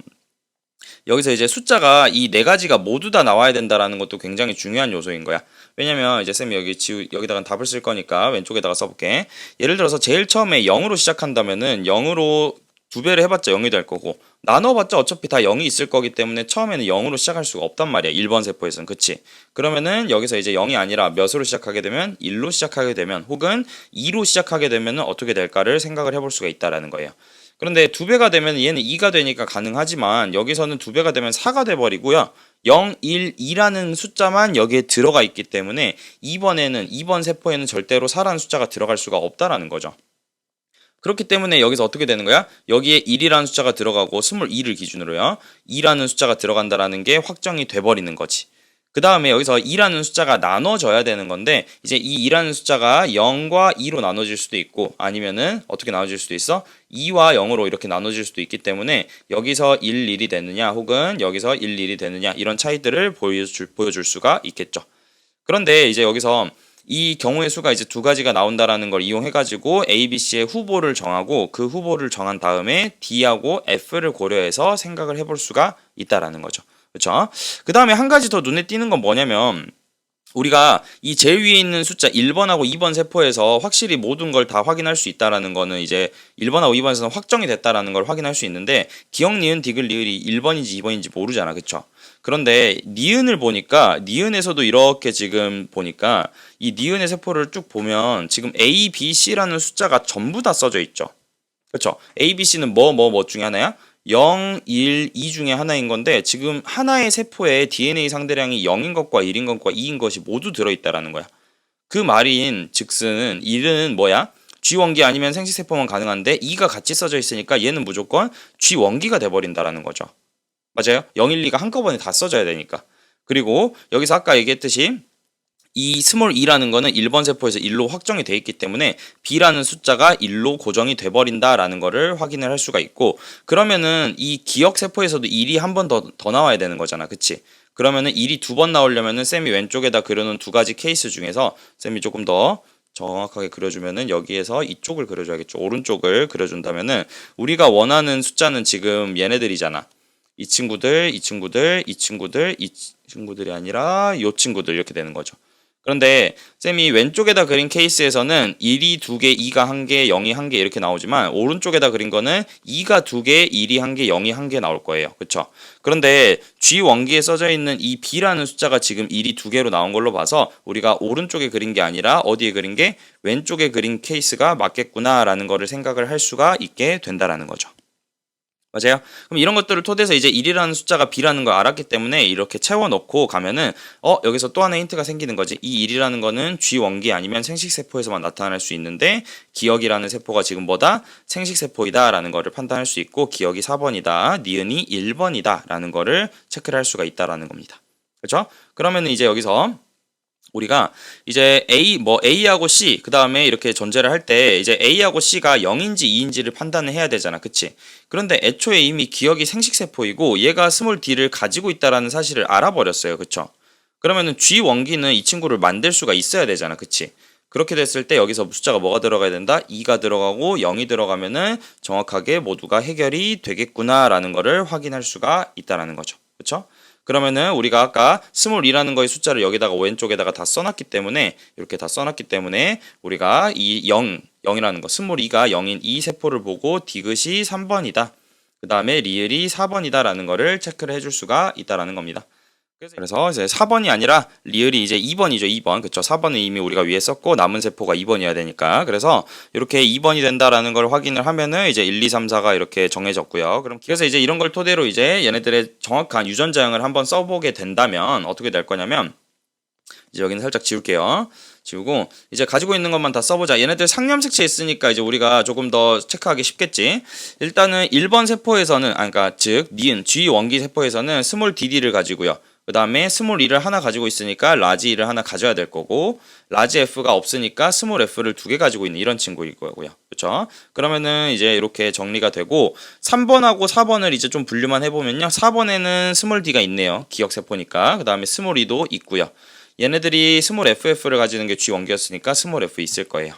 여기서 이제 숫자가 이 네 가지가 모두 다 나와야 된다라는 것도 굉장히 중요한 요소인 거야. 왜냐면 이제 쌤이 여기다가 답을 쓸 거니까 왼쪽에다가 써볼게. 예를 들어서 제일 처음에 0으로 시작한다면은 0으로 두 배를 해봤자 0이 될 거고 나눠봤자 어차피 다 0이 있을 거기 때문에 처음에는 0으로 시작할 수가 없단 말이야. 1번 세포에서는. 그치? 그러면은 여기서 이제 0이 아니라 몇으로 시작하게 되면 1로 시작하게 되면 혹은 2로 시작하게 되면은 어떻게 될까를 생각을 해볼 수가 있다라는 거예요. 그런데 두 배가 되면 얘는 2가 되니까 가능하지만 여기서는 두 배가 되면 4가 돼버리고요. 0, 1, 2라는 숫자만 여기에 들어가 있기 때문에 2번 세포에는 절대로 4라는 숫자가 들어갈 수가 없다라는 거죠. 그렇기 때문에 여기서 어떻게 되는 거야? 여기에 1이라는 숫자가 들어가고 22를 기준으로요. 2라는 숫자가 들어간다라는 게 확정이 돼버리는 거지. 그 다음에 여기서 2라는 숫자가 나눠져야 되는 건데 이제 이 2라는 숫자가 0과 2로 나눠질 수도 있고 아니면은 어떻게 나눠질 수도 있어? 2와 0으로 이렇게 나눠질 수도 있기 때문에 여기서 1, 1이 되느냐 혹은 여기서 1, 1이 되느냐 이런 차이들을 보여줄 수가 있겠죠. 그런데 이제 여기서 이 경우의 수가 이제 두 가지가 나온다라는 걸 이용해가지고 A, B, C의 후보를 정하고 그 후보를 정한 다음에 D하고 F를 고려해서 생각을 해볼 수가 있다라는 거죠. 그렇죠? 그 다음에 한 가지 더 눈에 띄는 건 뭐냐면 우리가 이 제일 위에 있는 숫자 1번하고 2번 세포에서 확실히 모든 걸 다 확인할 수 있다라는 거는 이제 1번하고 2번에서는 확정이 됐다라는 걸 확인할 수 있는데 기역, 니은, 디귿, 리을이 1번인지 2번인지 모르잖아. 그쵸? 그런데 니은을 보니까 니은에서도 이렇게 지금 보니까 이 니은의 세포를 쭉 보면 지금 A, B, C라는 숫자가 전부 다 써져 있죠. 그렇죠? A, B, C는 뭐 중에 하나야? 0, 1, 2 중에 하나인 건데 지금 하나의 세포에 DNA 상대량이 0인 것과 1인 것과 2인 것이 모두 들어있다라는 거야. 그 말인 즉슨 1은 뭐야? G원기 아니면 생식세포만 가능한데 2가 같이 써져 있으니까 얘는 무조건 G원기가 돼버린다라는 거죠. 맞아요? 0, 1, 2가 한꺼번에 다 써져야 되니까. 그리고 여기서 아까 얘기했듯이 이 스몰 e라는 거는 1번 세포에서 1로 확정이 돼 있기 때문에 b라는 숫자가 1로 고정이 돼 버린다라는 거를 확인을 할 수가 있고, 그러면은 이 기억 세포에서도 1이 한 번 더 나와야 되는 거잖아. 그치? 그러면은 1이 두 번 나오려면은 쌤이 왼쪽에다 그려놓은 두 가지 케이스 중에서 쌤이 조금 더 정확하게 그려주면은 여기에서 이쪽을 그려줘야겠죠. 오른쪽을 그려준다면은 우리가 원하는 숫자는 지금 얘네들이잖아. 이 친구들, 이 친구들, 이 친구들, 이 친구들이 아니라 이 친구들 이렇게 되는 거죠. 그런데 쌤이 왼쪽에다 그린 케이스에서는 1이 2개, 2가 1개, 0이 1개 이렇게 나오지만 오른쪽에다 그린 거는 2가 2개, 1이 1개, 0이 1개 나올 거예요. 그쵸? 그런데 G원기에 써져 있는 이 B라는 숫자가 지금 1이 2개로 나온 걸로 봐서 우리가 오른쪽에 그린 게 아니라 어디에 그린 게 왼쪽에 그린 케이스가 맞겠구나라는 거를 생각을 할 수가 있게 된다라는 거죠. 맞아요. 그럼 이런 것들을 토대해서 이제 1이라는 숫자가 B라는 걸 알았기 때문에 이렇게 채워넣고 가면은 여기서 또 하나의 힌트가 생기는 거지. 이 1이라는 거는 G원기 아니면 생식세포에서만 나타날 수 있는데 기억이라는 세포가 지금 뭐다? 생식세포이다 라는 거를 판단할 수 있고, 기억이 4번이다, 니은이 1번이다 라는 거를 체크를 할 수가 있다라는 겁니다. 그렇죠? 그러면은 이제 여기서 우리가 이제 A하고 C, 그 다음에 이렇게 존재를 할 때 이제 A하고 C가 0인지 2인지를 판단을 해야 되잖아. 그치? 그런데 애초에 이미 기억이 생식세포이고 얘가 스몰 D를 가지고 있다라는 사실을 알아버렸어요. 그쵸? 그러면은 G원기는 이 친구를 만들 수가 있어야 되잖아. 그치? 그렇게 됐을 때 여기서 숫자가 뭐가 들어가야 된다? 2가 들어가고 0이 들어가면은 정확하게 모두가 해결이 되겠구나라는 거를 확인할 수가 있다라는 거죠. 그쵸? 그러면은 우리가 아까 스몰이라는 거의 숫자를 여기다가 왼쪽에다가 다 써놨기 때문에, 이렇게 다 써놨기 때문에 우리가 이 0이라는 거, 스몰 2가 0인 이 세포를 보고 디귿이 3번이다. 그 다음에 리을이 4번이다 라는 거를 체크를 해줄 수가 있다라는 겁니다. 그래서 이제 4번이 아니라 리을이 이제 2번이죠. 2번. 그쵸? 4번은 이미 우리가 위에 썼고 남은 세포가 2번이어야 되니까. 그래서 이렇게 2번이 된다라는 걸 확인을 하면은 이제 1, 2, 3, 4가 이렇게 정해졌고요. 그래서 이제 이런 걸 토대로 이제 얘네들의 정확한 유전자형을 한번 써보게 된다면 어떻게 될 거냐면, 이제 여기는 살짝 지울게요. 지우고 이제 가지고 있는 것만 다 써보자. 얘네들 상념색채 있으니까 이제 우리가 조금 더 체크하기 쉽겠지. 일단은 1번 세포에서는, 그러니까 즉 니은 G원기 세포에서는 스몰 dd를 가지고요. 그 다음에 스몰 e를 하나 가지고 있으니까 라지 e를 하나 가져야 될 거고, 라지 f가 없으니까 스몰 f를 두 개 가지고 있는 이런 친구일 거고요. 그렇죠? 그러면은 이제 이렇게 정리가 되고 3번하고 4번을 이제 좀 분류만 해보면요. 4번에는 스몰 d가 있네요. 기억 세포니까. 그 다음에 스몰 e도 있고요. 얘네들이 스몰 FF를 가지는 게 G원기였으니까 스몰 F 있을 거예요.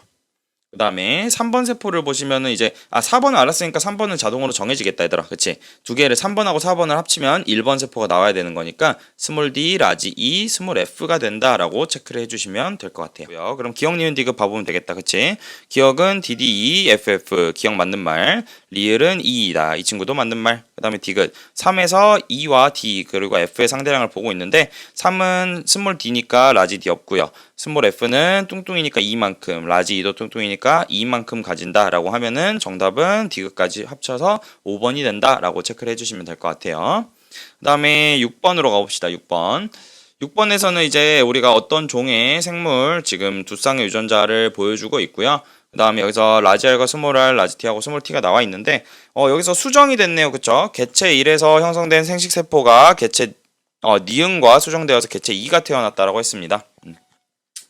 그 다음에 3번 세포를 보시면은 이제 4번을 알았으니까 3번은 자동으로 정해지겠다 얘들아. 그치? 두 개를 3번하고 4번을 합치면 1번 세포가 나와야 되는 거니까 스몰 d, 라지 e, 스몰 f가 된다라고 체크를 해주시면 될 것 같아요. 그럼 기억, 니은, 디귿 봐보면 되겠다. 그치? 기억은 DDE, FF, 기억 맞는 말. 리을은 E이다. 이 친구도 맞는 말. 그 다음에 디귿 3에서 E와 D 그리고 F의 상대량을 보고 있는데 3은 스몰 D니까 라지 D 없고요. 스몰 F는 뚱뚱이니까 E만큼, 라지 E도 뚱뚱이니까 E만큼 가진다 라고 하면은 정답은 디귿까지 합쳐서 5번이 된다 라고 체크를 해주시면 될 것 같아요. 그 다음에 6번으로 가봅시다. 6번. 6번에서는 이제 우리가 어떤 종의 생물 지금 두 쌍의 유전자를 보여주고 있고요. 그 다음에 여기서 라지 R과 스몰 R, 라지 T하고 스몰 T가 나와 있는데 여기서 수정이 됐네요. 그쵸? 개체 1에서 형성된 생식세포가 개체 니은과 수정되어서 개체 2가 태어났다라고 했습니다.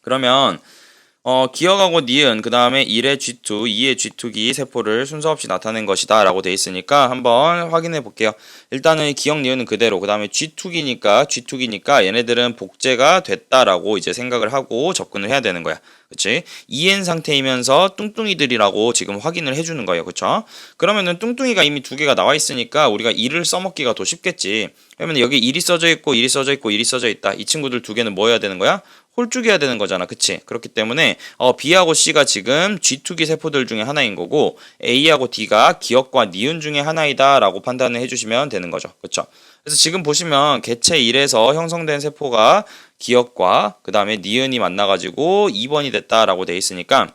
그러면 기억하고 니은, 그 다음에 1의 G2, 2의 G2기 세포를 순서 없이 나타낸 것이다 라고 돼 있으니까 한번 확인해 볼게요. 일단은 기억 니은은 그대로, 그 다음에 G2기니까 얘네들은 복제가 됐다라고 이제 생각을 하고 접근을 해야 되는 거야. 그치? EN 상태이면서 뚱뚱이들이라고 지금 확인을 해주는 거예요. 그쵸? 그러면은 뚱뚱이가 이미 두 개가 나와 있으니까 우리가 1을 써먹기가 더 쉽겠지. 그러면 여기 1이 써져 있고 1이 써져 있고 1이 써져 있다. 이 친구들 두 개는 뭐 해야 되는 거야? 홀쭉해야 되는 거잖아. 그치? 그렇기 때문에 B하고 C가 지금 G2기 세포들 중에 하나인 거고 A하고 D가 기억과 니은 중에 하나이다 라고 판단을 해주시면 되는 거죠. 그쵸? 그래서 지금 보시면 개체 1에서 형성된 세포가 기억과 그 다음에 니은이 만나가지고 2번이 됐다라고 돼 있으니까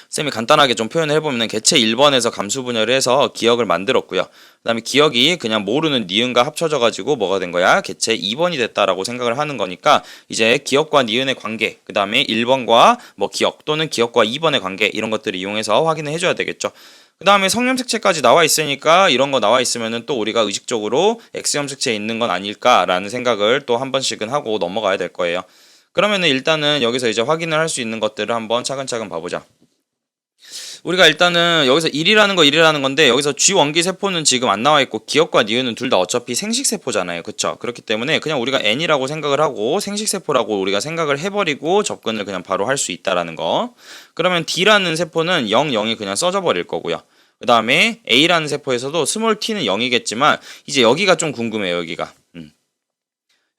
쌤이 간단하게 좀 표현을 해보면 개체 1번에서 감수 분열을 해서 기억을 만들었고요. 그 다음에 기억이 그냥 모르는 니은과 합쳐져가지고 뭐가 된 거야? 개체 2번이 됐다라고 생각을 하는 거니까 이제 기억과 니은의 관계, 그 다음에 1번과 뭐 기억 또는 기억과 2번의 관계 이런 것들을 이용해서 확인을 해줘야 되겠죠. 그 다음에 성염색체까지 나와 있으니까 이런 거 나와 있으면은 또 우리가 의식적으로 X염색체에 있는 건 아닐까라는 생각을 또 한 번씩은 하고 넘어가야 될 거예요. 그러면은 일단은 여기서 이제 확인을 할 수 있는 것들을 한번 차근차근 봐보자. 우리가 일단은 여기서 1이라는 건데 여기서 G원기 세포는 지금 안 나와 있고 기억과 니은은 둘 다 어차피 생식 세포잖아요. 그쵸? 그렇기 때문에 그냥 우리가 N이라고 생각을 하고 생식 세포라고 우리가 생각을 해버리고 접근을 그냥 바로 할 수 있다라는 거. 그러면 D라는 세포는 0, 0이 그냥 써져 버릴 거고요. 그 다음에 A라는 세포에서도 스몰 t는 0이겠지만 이제 여기가 좀 궁금해요. 여기가.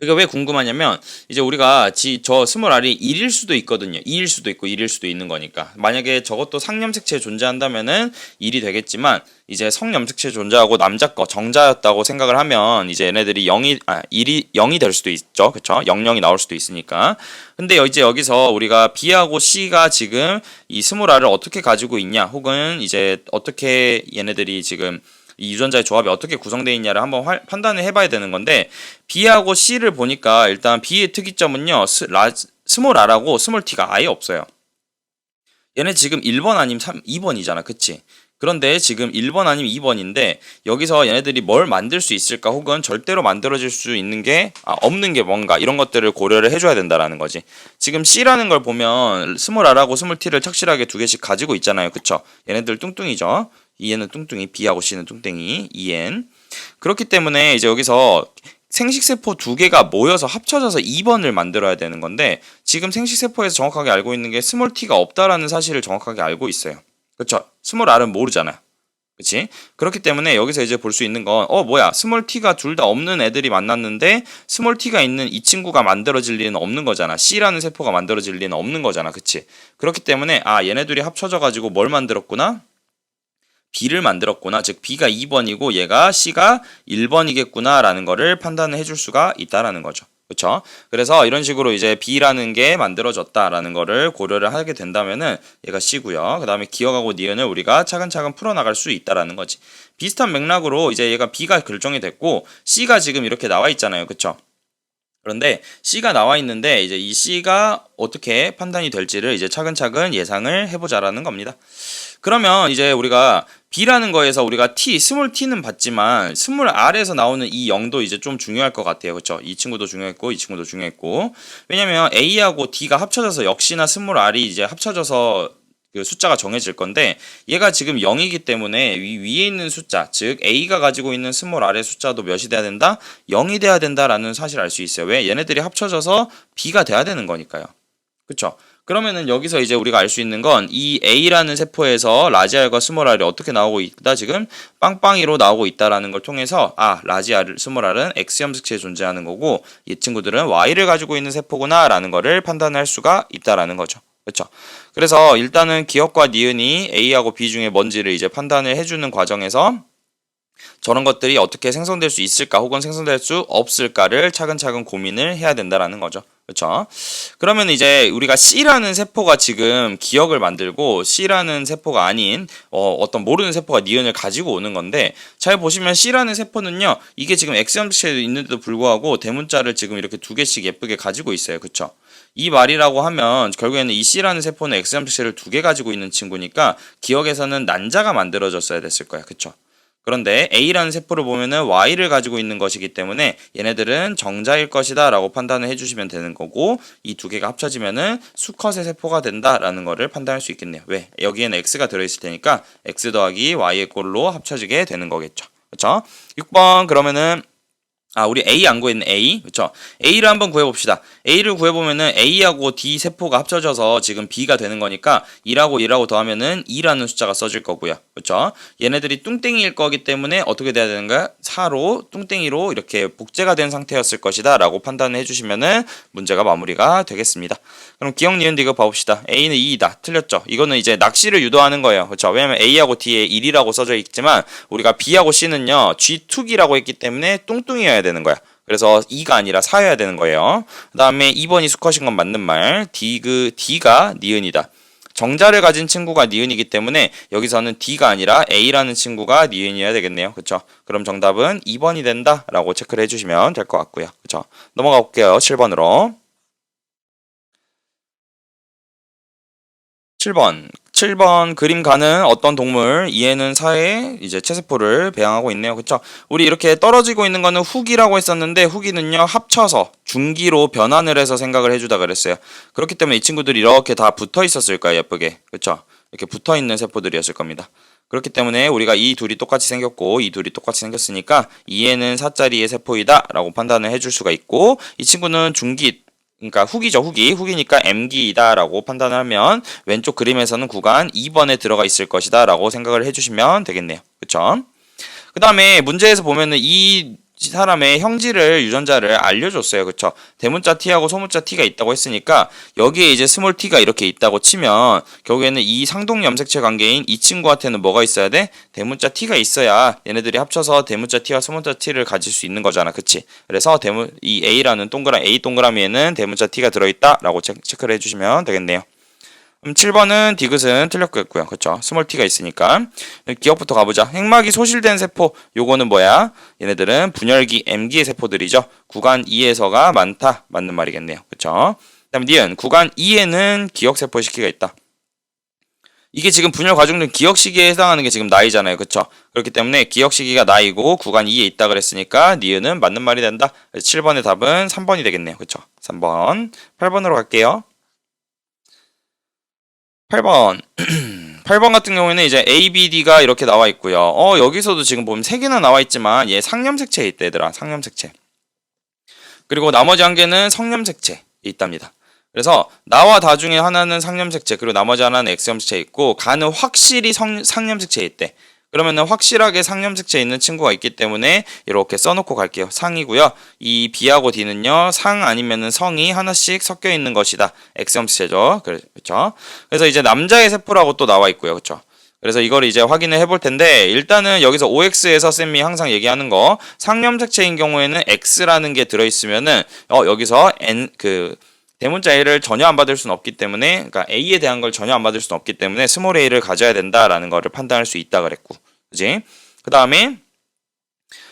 이게 왜 궁금하냐면 이제 우리가 저 스몰 r이 1일 수도 있거든요. 2일 수도 있고 1일 수도 있는 거니까. 만약에 저것도 상염색체에 존재한다면은 1이 되겠지만 이제 성염색체에 존재하고 남자 거 정자였다고 생각을 하면 이제 얘네들이 1이 0이 될 수도 있죠. 그쵸? 00이 나올 수도 있으니까. 근데 이제 여기서 우리가 B하고 C가 지금 이 스몰 r을 어떻게 가지고 있냐 혹은 이제 어떻게 얘네들이 지금 이 유전자의 조합이 어떻게 구성되어 있냐를 한번 판단을 해봐야 되는 건데 B하고 C를 보니까 일단 B의 특이점은요 스몰 r하고 스몰 t가 아예 없어요. 얘네 지금 1번 아니면 2번이잖아. 그치? 그런데 지금 1번 아니면 2번인데 여기서 얘네들이 뭘 만들 수 있을까 혹은 절대로 만들어질 수 있는 게 없는 게 뭔가 이런 것들을 고려를 해줘야 된다라는 거지. 지금 C라는 걸 보면 스몰 r하고 스몰 t를 착실하게 두 개씩 가지고 있잖아요. 그쵸? 얘네들 뚱뚱이죠. 얘는 뚱뚱이, B하고 C는 뚱땡이, EN. 그렇기 때문에 이제 여기서 생식세포 두 개가 모여서 합쳐져서 2번을 만들어야 되는 건데 지금 생식세포에서 정확하게 알고 있는 게 스몰 t가 없다라는 사실을 정확하게 알고 있어요. 그쵸? 스몰 r은 모르잖아요. 그치? 그렇기 때문에 여기서 이제 볼 수 있는 건 뭐야 스몰 t가 둘 다 없는 애들이 만났는데 스몰 t가 있는 이 친구가 만들어질 리는 없는 거잖아. C라는 세포가 만들어질 리는 없는 거잖아. 그치? 그렇기 때문에 얘네 둘이 합쳐져 가지고 뭘 만들었구나? B를 만들었구나. 즉 B가 2번이고 얘가 C가 1번이겠구나 라는 거를 판단을 해줄 수가 있다라는 거죠. 그쵸? 그래서 이런 식으로 이제 B라는 게 만들어졌다라는 거를 고려를 하게 된다면은 얘가 C고요. 그 다음에 기억하고 니은을 우리가 차근차근 풀어나갈 수 있다라는 거지. 비슷한 맥락으로 이제 얘가 B가 결정이 됐고 C가 지금 이렇게 나와 있잖아요. 그쵸? 그런데 C가 나와 있는데 이제 이 C가 어떻게 판단이 될지를 이제 차근차근 예상을 해보자라는 겁니다. 그러면 이제 우리가 B라는 거에서 우리가 T, 스몰 t는 봤지만 스몰 r에서 나오는 이 0도 이제 좀 중요할 것 같아요. 그쵸? 이 친구도 중요했고 이 친구도 중요했고 왜냐면 A하고 D가 합쳐져서 역시나 스몰 r이 이제 합쳐져서 그 숫자가 정해질 건데 얘가 지금 0이기 때문에 위에 있는 숫자 즉 A가 가지고 있는 스몰 r의 숫자도 몇이 돼야 된다? 0이 돼야 된다라는 사실을 알 수 있어요. 왜? 얘네들이 합쳐져서 B가 돼야 되는 거니까요. 그쵸? 그러면은 여기서 이제 우리가 알 수 있는 건 이 A라는 세포에서 라지 R과 스몰 R이 어떻게 나오고 있다 지금 빵빵이로 나오고 있다라는 걸 통해서 라지 R, 스몰 R은 X염색체에 존재하는 거고 이 친구들은 Y를 가지고 있는 세포구나 라는 거를 판단할 수가 있다라는 거죠. 그렇죠? 그래서 일단은 기억과 니은이 A하고 B 중에 뭔지를 이제 판단을 해주는 과정에서 저런 것들이 어떻게 생성될 수 있을까 혹은 생성될 수 없을까를 차근차근 고민을 해야 된다라는 거죠. 그렇죠? 그러면 이제 우리가 C라는 세포가 지금 기억을 만들고 C라는 세포가 아닌 어떤 모르는 세포가 니은을 가지고 오는 건데 잘 보시면 C라는 세포는요 이게 지금 X형식에 있는데도 불구하고 대문자를 지금 이렇게 두 개씩 예쁘게 가지고 있어요. 그렇죠? 이 말이라고 하면 결국에는 이 C라는 세포는 X형식을 두 개 가지고 있는 친구니까 기억에서는 난자가 만들어졌어야 됐을 거야. 그렇죠? 그런데 A라는 세포를 보면은 Y를 가지고 있는 것이기 때문에 얘네들은 정자일 것이다 라고 판단을 해주시면 되는 거고 이 두 개가 합쳐지면은 수컷의 세포가 된다라는 거를 판단할 수 있겠네요. 왜? 여기에는 X가 들어있을 테니까 X 더하기 Y의 꼴로 합쳐지게 되는 거겠죠. 그쵸? 6번 그러면은 우리 A 안 구했네. A. 그쵸? A를 한번 구해봅시다. A를 구해보면은 A하고 D 세포가 합쳐져서 지금 B가 되는 거니까 2라고 2라고 더하면은 2라는 숫자가 써질 거고요. 그쵸? 얘네들이 뚱땡이일 거기 때문에 어떻게 돼야 되는가? 4로 뚱땡이로 이렇게 복제가 된 상태였을 것이다 라고 판단을 해주시면은 문제가 마무리가 되겠습니다. 그럼 기억 니은 디귿 봐봅시다. A는 2이다. 틀렸죠? 이거는 이제 낚시를 유도하는 거예요. 그쵸? 왜냐면 A하고 D에 1이라고 써져 있지만 우리가 B하고 C는요 G2기라고 했기 때문에 뚱뚱이어야 되는 거야. 그래서 2가 아니라 4여야 되는 거예요. 그 다음에 2번이 수컷인 건 맞는 말. D가 니은이다. 정자를 가진 친구가 니은이기 때문에 여기서는 D가 아니라 A라는 친구가 니은이어야 되겠네요. 그쵸? 그럼 정답은 2번이 된다라고 체크를 해주시면 될 것 같고요. 그쵸? 넘어가 볼게요. 7번으로. 7번 그림 가는 어떤 동물 이에는 사에 이제 체세포를 배양하고 있네요. 그쵸? 우리 이렇게 떨어지고 있는 거는 후기라고 했었는데 후기는요 합쳐서 중기로 변환을 해서 생각을 해주다 그랬어요. 그렇기 때문에 이 친구들이 이렇게 다 붙어 있었을 거예요. 예쁘게. 그쵸? 이렇게 붙어 있는 세포들이었을 겁니다. 그렇기 때문에 우리가 이 둘이 똑같이 생겼고 이 둘이 똑같이 생겼으니까 이에는 4자리의 세포이다 라고 판단을 해줄 수가 있고 이 친구는 중기 그러니까 후기죠, 후기니까 M기이다 라고 판단을 하면 왼쪽 그림에서는 구간 2번에 들어가 있을 것이다 라고 생각을 해주시면 되겠네요. 그쵸? 그 다음에 문제에서 보면은 이 사람의 형질을 유전자를 알려줬어요. 그쵸? 대문자 T하고 소문자 T가 있다고 했으니까 여기에 이제 스몰 t가 이렇게 있다고 치면 결국에는 이 상동 염색체 관계인 이 친구한테는 뭐가 있어야 돼? 대문자 T가 있어야 얘네들이 합쳐서 대문자 T와 소문자 T를 가질 수 있는 거잖아. 그치? 그래서 이 A라는 A 동그라미에는 대문자 T가 들어있다 라고 체크를 해주시면 되겠네요. 7번은 디귿은 틀렸고요. 그쵸? 스몰 t가 있으니까. 기억부터 가보자. 핵막이 소실된 세포. 요거는 뭐야? 얘네들은 분열기 M기의 세포들이죠. 구간 2에서가 많다. 맞는 말이겠네요. 그쵸? 그 다음에 니은. 구간 2에는 기억세포 시기가 있다. 이게 지금 분열 과정 중 기억 시기에 해당하는 게 지금 나이잖아요. 그쵸? 그렇기 때문에 기억 시기가 나이고 구간 2에 있다 그랬으니까 니은은 맞는 말이 된다. 7번의 답은 3번이 되겠네요. 그쵸? 3번. 8번으로 갈게요. 8번. 8번 같은 경우에는 이제 A, B, D가 이렇게 나와 있고요. 여기서도 지금 보면 3개나 나와 있지만 얘 상염색체에 있다 얘들아. 상염색체. 그리고 나머지 한 개는 성염색체에 있답니다. 그래서 나와 다 중에 하나는 상염색체 그리고 나머지 하나는 X염색체에 있고 가는 확실히 상염색체에 있대. 그러면은 확실하게 상염색체 있는 친구가 있기 때문에 이렇게 써놓고 갈게요. 상이고요. 이 B하고 D는요. 상 아니면은 성이 하나씩 섞여 있는 것이다. X염색체죠. 그렇죠. 그래서 이제 남자의 세포라고 또 나와 있고요. 그렇죠. 그래서 이걸 이제 확인을 해볼 텐데 일단은 여기서 OX에서 쌤이 항상 얘기하는 거 상염색체인 경우에는 X라는 게 들어있으면은 여기서 대문자 A를 전혀 안 받을 수는 없기 때문에 그러니까 A에 대한 걸 전혀 안 받을 수는 없기 때문에 스몰 a를 가져야 된다라는 거를 판단할 수 있다 그랬고 그지? 그 다음에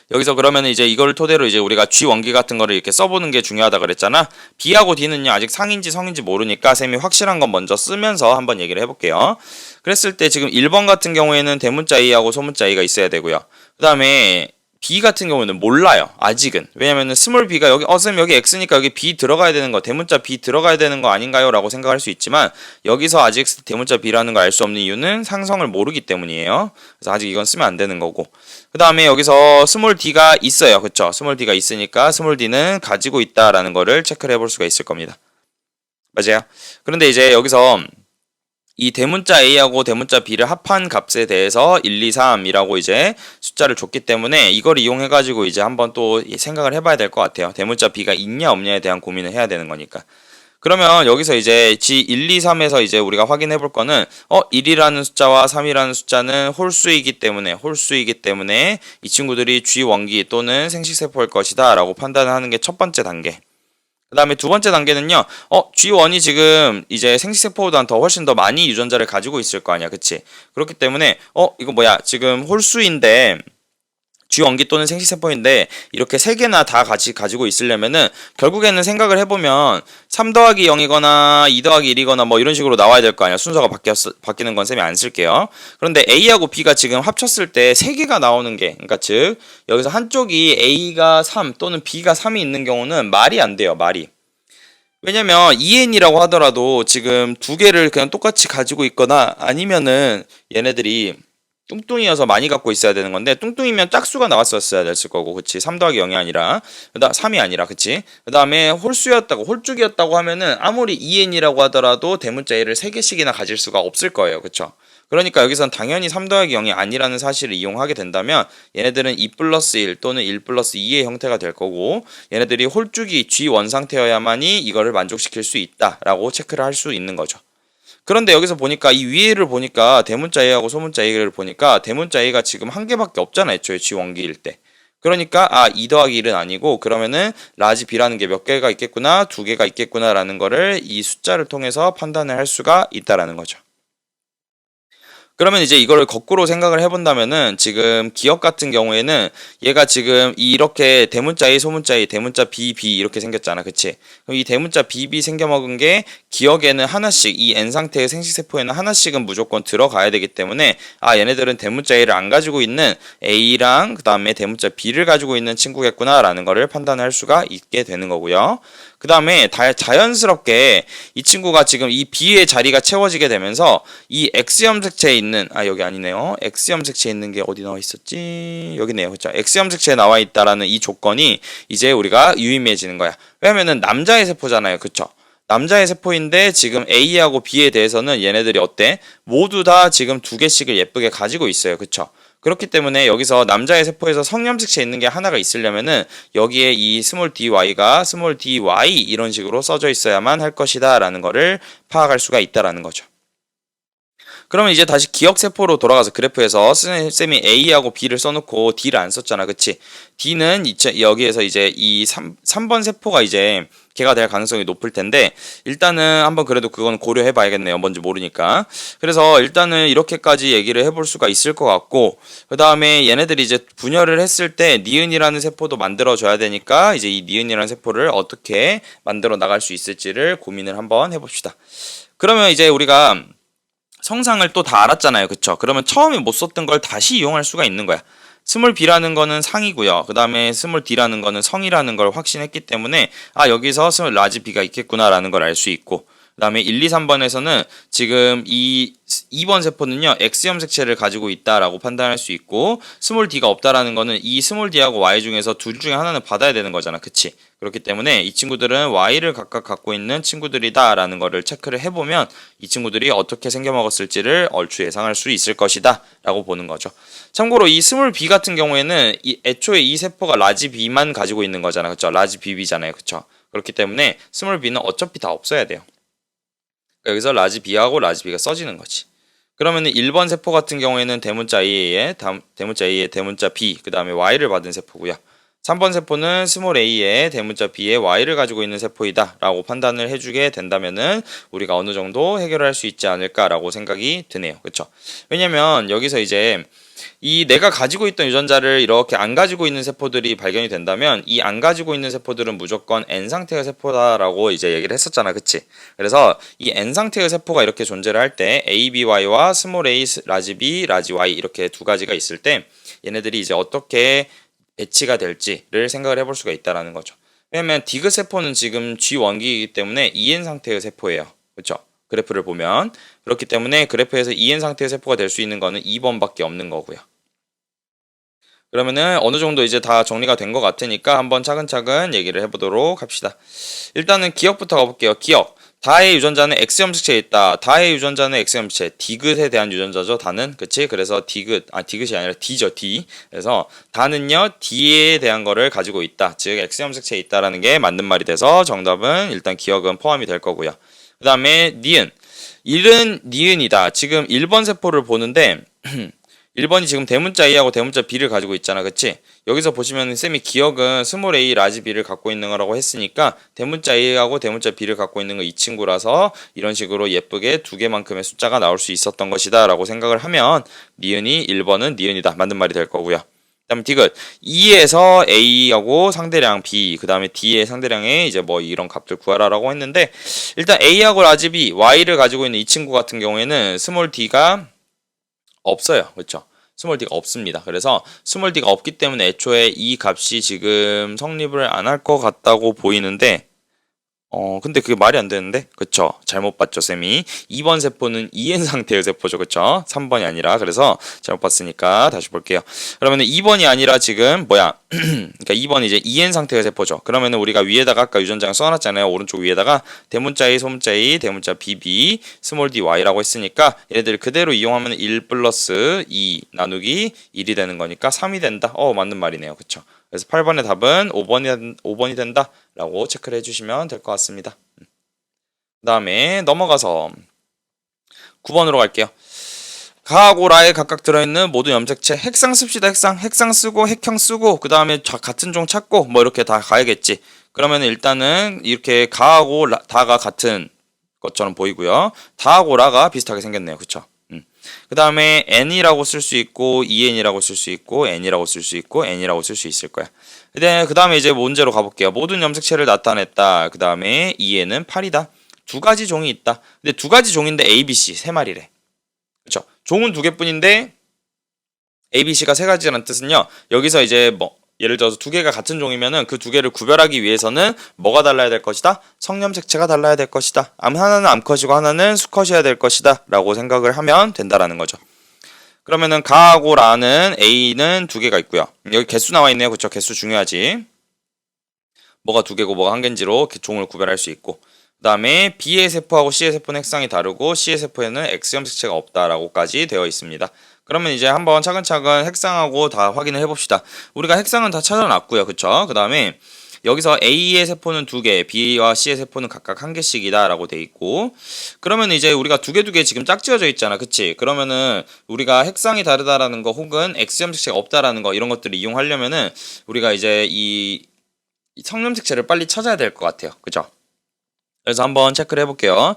여기서 그러면 이제 이걸 토대로 이제 우리가 G 원기 같은 거를 이렇게 써보는 게 중요하다 그랬잖아. B하고 D는요 아직 상인지 성인지 모르니까 쌤이 확실한 건 먼저 쓰면서 한번 얘기를 해볼게요. 그랬을 때 지금 1번 같은 경우에는 대문자 A하고 소문자 A가 있어야 되고요. 그 다음에 B 같은 경우는 몰라요. 아직은. 왜냐면은 스몰 b가 여기 쌤 여기 x니까 여기 b 들어가야 되는 거 대문자 b 들어가야 되는 거 아닌가요? 라고 생각할 수 있지만 여기서 아직 대문자 b라는 걸 알 수 없는 이유는 상성을 모르기 때문이에요. 그래서 아직 이건 쓰면 안 되는 거고. 그 다음에 여기서 스몰 d가 있어요. 그쵸? 스몰 d가 있으니까 스몰 d는 가지고 있다라는 거를 체크를 해볼 수가 있을 겁니다. 맞아요. 그런데 이제 여기서 이 대문자 A하고 대문자 B를 합한 값에 대해서 1, 2, 3이라고 이제 숫자를 줬기 때문에 이걸 이용해가지고 이제 한번 또 생각을 해봐야 될 것 같아요. 대문자 B가 있냐 없냐에 대한 고민을 해야 되는 거니까. 그러면 여기서 이제 G 1, 2, 3에서 이제 우리가 확인해 볼 거는 1이라는 숫자와 3이라는 숫자는 홀수이기 때문에 이 친구들이 G 원기 또는 생식세포일 것이다 라고 판단을 하는 게 첫 번째 단계. 그 다음에 두 번째 단계는요, G1이 지금 이제 생식세포보다는 훨씬 더 많이 유전자를 가지고 있을 거 아니야, 그치? 그렇기 때문에, 이거 뭐야, 지금 홀수인데, G원기 또는 생식세포인데, 이렇게 세 개나 다 같이 가지고 있으려면은, 결국에는 생각을 해보면, 3 더하기 0이거나, 2 더하기 1이거나, 뭐 이런 식으로 나와야 될 거 아니야. 순서가 바뀌는 건 쌤이 안 쓸게요. 그런데 A하고 B가 지금 합쳤을 때 3개가 나오는 게, 그러니까 즉, 여기서 한쪽이 A가 3 또는 B가 3이 있는 경우는 말이 안 돼요, 말이. 왜냐면 2n이라고 하더라도 지금 두 개를 그냥 똑같이 가지고 있거나 아니면은 얘네들이 뚱뚱이어서 많이 갖고 있어야 되는 건데 뚱뚱이면 짝수가 나왔었어야 됐을 거고 그치 3 더하기 0이 아니라 3이 아니라 그치 그 다음에 홀쭉이었다고 하면은 아무리 2n이라고 하더라도 대문자 A를 3개씩이나 가질 수가 없을 거예요 그쵸 그러니까 여기선 당연히 3 더하기 0이 아니라는 사실을 이용하게 된다면 얘네들은 2 플러스 1 또는 1 플러스 2의 형태가 될 거고 얘네들이 홀쭉이 G1 상태여야만이 이거를 만족시킬 수 있다라고 체크를 할 수 있는 거죠. 그런데 여기서 보니까 이 위에를 보니까 대문자 A하고 소문자 A를 보니까 대문자 A가 지금 한 개밖에 없잖아 애초에 G1기일 때. 그러니까 2 더하기 1은 아니고 그러면은 라지 B라는 게 몇 개가 있겠구나 2개가 있겠구나 라는 거를 이 숫자를 통해서 판단을 할 수가 있다라는 거죠. 그러면 이제 이거를 거꾸로 생각을 해본다면은 지금 기억 같은 경우에는 얘가 지금 이렇게 대문자 A, 소문자 A, 대문자 B, B 이렇게 생겼잖아. 그치? 그럼 이 대문자 B, B 생겨먹은 게 기억에는 하나씩, 이 N 상태의 생식세포에는 하나씩은 무조건 들어가야 되기 때문에 아, 얘네들은 대문자 A를 안 가지고 있는 A랑 그 다음에 대문자 B를 가지고 있는 친구겠구나 라는 거를 판단할 수가 있게 되는 거고요. 그 다음에 자연스럽게 이 친구가 지금 이 B의 자리가 채워지게 되면서 이 X염색체에 있는 여기 아니네요. X염색체에 있는 게 어디 나와 있었지? 여기네요. 그렇죠? X염색체에 나와 있다라는 이 조건이 이제 우리가 유의미해지는 거야. 왜냐면은 남자의 세포잖아요. 그쵸? 남자의 세포인데 지금 A하고 B에 대해서는 얘네들이 어때? 모두 다 지금 두 개씩을 예쁘게 가지고 있어요. 그쵸? 그렇기 때문에 여기서 남자의 세포에서 성염색체 있는 게 하나가 있으려면은 여기에 이 스몰 dy가 스몰 dy 이런 식으로 써져 있어야만 할 것이다 라는 거를 파악할 수가 있다라는 거죠. 그러면 이제 다시 기억세포로 돌아가서 그래프에서 쌤이 A하고 B를 써놓고 D를 안 썼잖아. 그치? D는 여기에서 이제 이 3번 세포가 이제 걔가 될 가능성이 높을 텐데 일단은 한번 그래도 그건 고려해 봐야겠네요. 뭔지 모르니까. 그래서 일단은 이렇게까지 얘기를 해볼 수가 있을 것 같고 그 다음에 얘네들이 이제 분열을 했을 때 니은이라는 세포도 만들어 줘야 되니까 이제 이 니은이라는 세포를 어떻게 만들어 나갈 수 있을지를 고민을 한번 해봅시다. 그러면 이제 우리가 성상을 또 다 알았잖아요. 그쵸? 그러면 처음에 못 썼던 걸 다시 이용할 수가 있는 거야. 스몰 b라는 거는 상이고요. 그 다음에 스몰 d라는 거는 성이라는 걸 확신했기 때문에 여기서 스몰 라지 b가 있겠구나라는 걸 알 수 있고 그 다음에 1, 2, 3번에서는 지금 이 2번 세포는요 X염색체를 가지고 있다라고 판단할 수 있고 스몰 d가 없다라는 거는 이 스몰 d하고 y 중에서 둘 중에 하나는 받아야 되는 거잖아. 그치? 그렇기 때문에 이 친구들은 y를 각각 갖고 있는 친구들이다 라는 거를 체크를 해보면 이 친구들이 어떻게 생겨먹었을지를 얼추 예상할 수 있을 것이다 라고 보는 거죠. 참고로 이 스몰 b 같은 경우에는 애초에 이 세포가 라지 b만 가지고 있는 거잖아. 그쵸? 라지 bb잖아요. 그쵸? 그렇기 때문에 스몰 b는 어차피 다 없어야 돼요. 여기서 라지 b하고 라지 b가 써지는 거지. 그러면은 1번 세포 같은 경우에는 대문자 A에 대문자 B 그 다음에 Y를 받은 세포고요. 3번 세포는 스몰 a에 대문자 b에 y를 가지고 있는 세포이다 라고 판단을 해주게 된다면은 우리가 어느 정도 해결할 수 있지 않을까라고 생각이 드네요. 그쵸? 왜냐면 여기서 이제 이 내가 가지고 있던 유전자를 이렇게 안 가지고 있는 세포들이 발견이 된다면 이 안 가지고 있는 세포들은 무조건 N 상태의 세포다라고 이제 얘기를 했었잖아. 그치? 그래서 이 N 상태의 세포가 이렇게 존재를 할 때 ABY와 스몰 a, 라지 B, 라지 Y 이렇게 두 가지가 있을 때 얘네들이 이제 어떻게 배치가 될지를 생각을 해볼 수가 있다라는 거죠. 왜냐면 디귿 세포는 지금 G 원기이기 때문에 EN 상태의 세포예요. 그렇죠? 그래프를 보면 그렇기 때문에 그래프에서 EN 상태의 세포가 될 수 있는 거는 2번밖에 없는 거고요. 그러면은 어느 정도 이제 다 정리가 된 것 같으니까 한번 차근차근 얘기를 해보도록 합시다. 일단은 기억부터 가볼게요. 기억. 다의 유전자는 X염색체에 있다. 다의 유전자는 X염색체. 디귿에 대한 유전자죠. 다는. 그치? 그래서 디귿이 아니라 D죠. D. 그래서 다는요, D에 대한 거를 가지고 있다. 즉, X염색체에 있다라는 게 맞는 말이 돼서 정답은 일단 기억은 포함이 될 거고요. 그 다음에 니은. 니은이다. 지금 1번 세포를 보는데 1번이 지금 대문자 A하고 대문자 B를 가지고 있잖아. 그치? 여기서 보시면 쌤이 기억은 스몰 a, 라지 b를 갖고 있는 거라고 했으니까 대문자 A하고 대문자 B를 갖고 있는 거 이 친구라서 이런 식으로 예쁘게 두 개만큼의 숫자가 나올 수 있었던 것이다 라고 생각을 하면 니은이 1번은 니은이다. 맞는 말이 될 거고요. 그 다음에 디귿 2에서 A하고 상대량 B 그 다음에 D의 상대량에 이제 뭐 이런 값들 구하라라고 했는데 일단 A하고 라지 B, Y를 가지고 있는 이 친구 같은 경우에는 스몰 d가 없어요. 그렇죠? 스몰 d가 없습니다. 그래서 스몰 d가 없기 때문에 애초에 이 값이 지금 성립을 안 할 것 같다고 보이는데 근데 그게 말이 안 되는데? 그쵸? 잘못 봤죠, 쌤이. 2번 세포는 EN 상태의 세포죠, 그쵸? 3번이 아니라. 그래서 잘못 봤으니까 다시 볼게요. 그러면은 2번이 아니라 지금, 그러니까 2번이 이제 EN 상태의 세포죠. 그러면은 우리가 위에다가 아까 유전자를 써놨잖아요. 오른쪽 위에다가 대문자 A, 소문자 A, 대문자 BB, 스몰 dy라고 했으니까 얘네들 그대로 이용하면 1 플러스 2 나누기 1이 되는 거니까 3이 된다. 맞는 말이네요. 그쵸? 그래서 8번의 답은 5번이 된다 라고 체크를 해주시면 될 것 같습니다. 그 다음에 넘어가서 9번으로 갈게요. 가하고 라에 각각 들어있는 모든 염색체 핵상 씁시다. 핵상 쓰고 핵형 쓰고 그 다음에 같은 종 찾고 뭐 이렇게 다 가야겠지. 그러면 일단은 이렇게 가하고 다가 같은 것처럼 보이고요. 다하고 라가 비슷하게 생겼네요. 그쵸? 그 다음에 n이라고 쓸 수 있고 2n이라고 쓸 수 있고 n이라고 쓸 수 있고 n이라고 쓸 수 있을 거야. 그 다음에 이제 문제로 가볼게요. 모든 염색체를 나타냈다. 그 다음에 2n은 8이다. 두 가지 종이 있다. 근데 두 가지 종인데 A, B, C 세 마리래. 그쵸? 종은 두 개뿐인데 A, B, C가 세 가지라는 뜻은요. 여기서 이제 뭐 예를 들어서 두 개가 같은 종이면은 그 두 개를 구별하기 위해서는 뭐가 달라야 될 것이다? 성염색체가 달라야 될 것이다. 하나는 암컷이고 하나는 수컷이어야 될 것이다. 라고 생각을 하면 된다라는 거죠. 그러면은 가하고 라는 A는 두 개가 있고요. 여기 개수 나와 있네요. 그쵸? 개수 중요하지. 뭐가 두 개고 뭐가 한 개인지로 종을 구별할 수 있고. 그 다음에 B의 세포하고 C의 세포는 핵상이 다르고 C의 세포에는 X염색체가 없다라고까지 되어 있습니다. 그러면 이제 한번 차근차근 핵상하고 다 확인을 해봅시다. 우리가 핵상은 다 찾아놨고요. 그쵸? 그 다음에 여기서 A의 세포는 두 개, B와 C의 세포는 각각 한 개씩이다 라고 돼 있고, 그러면 이제 우리가 두 개 지금 짝지어져 있잖아. 그치? 그러면은 우리가 핵상이 다르다라는 거 혹은 X염색체가 없다라는 거 이런 것들을 이용하려면은 우리가 이제 이 성염색체를 빨리 찾아야 될 것 같아요. 그죠? 그래서 한번 체크를 해볼게요.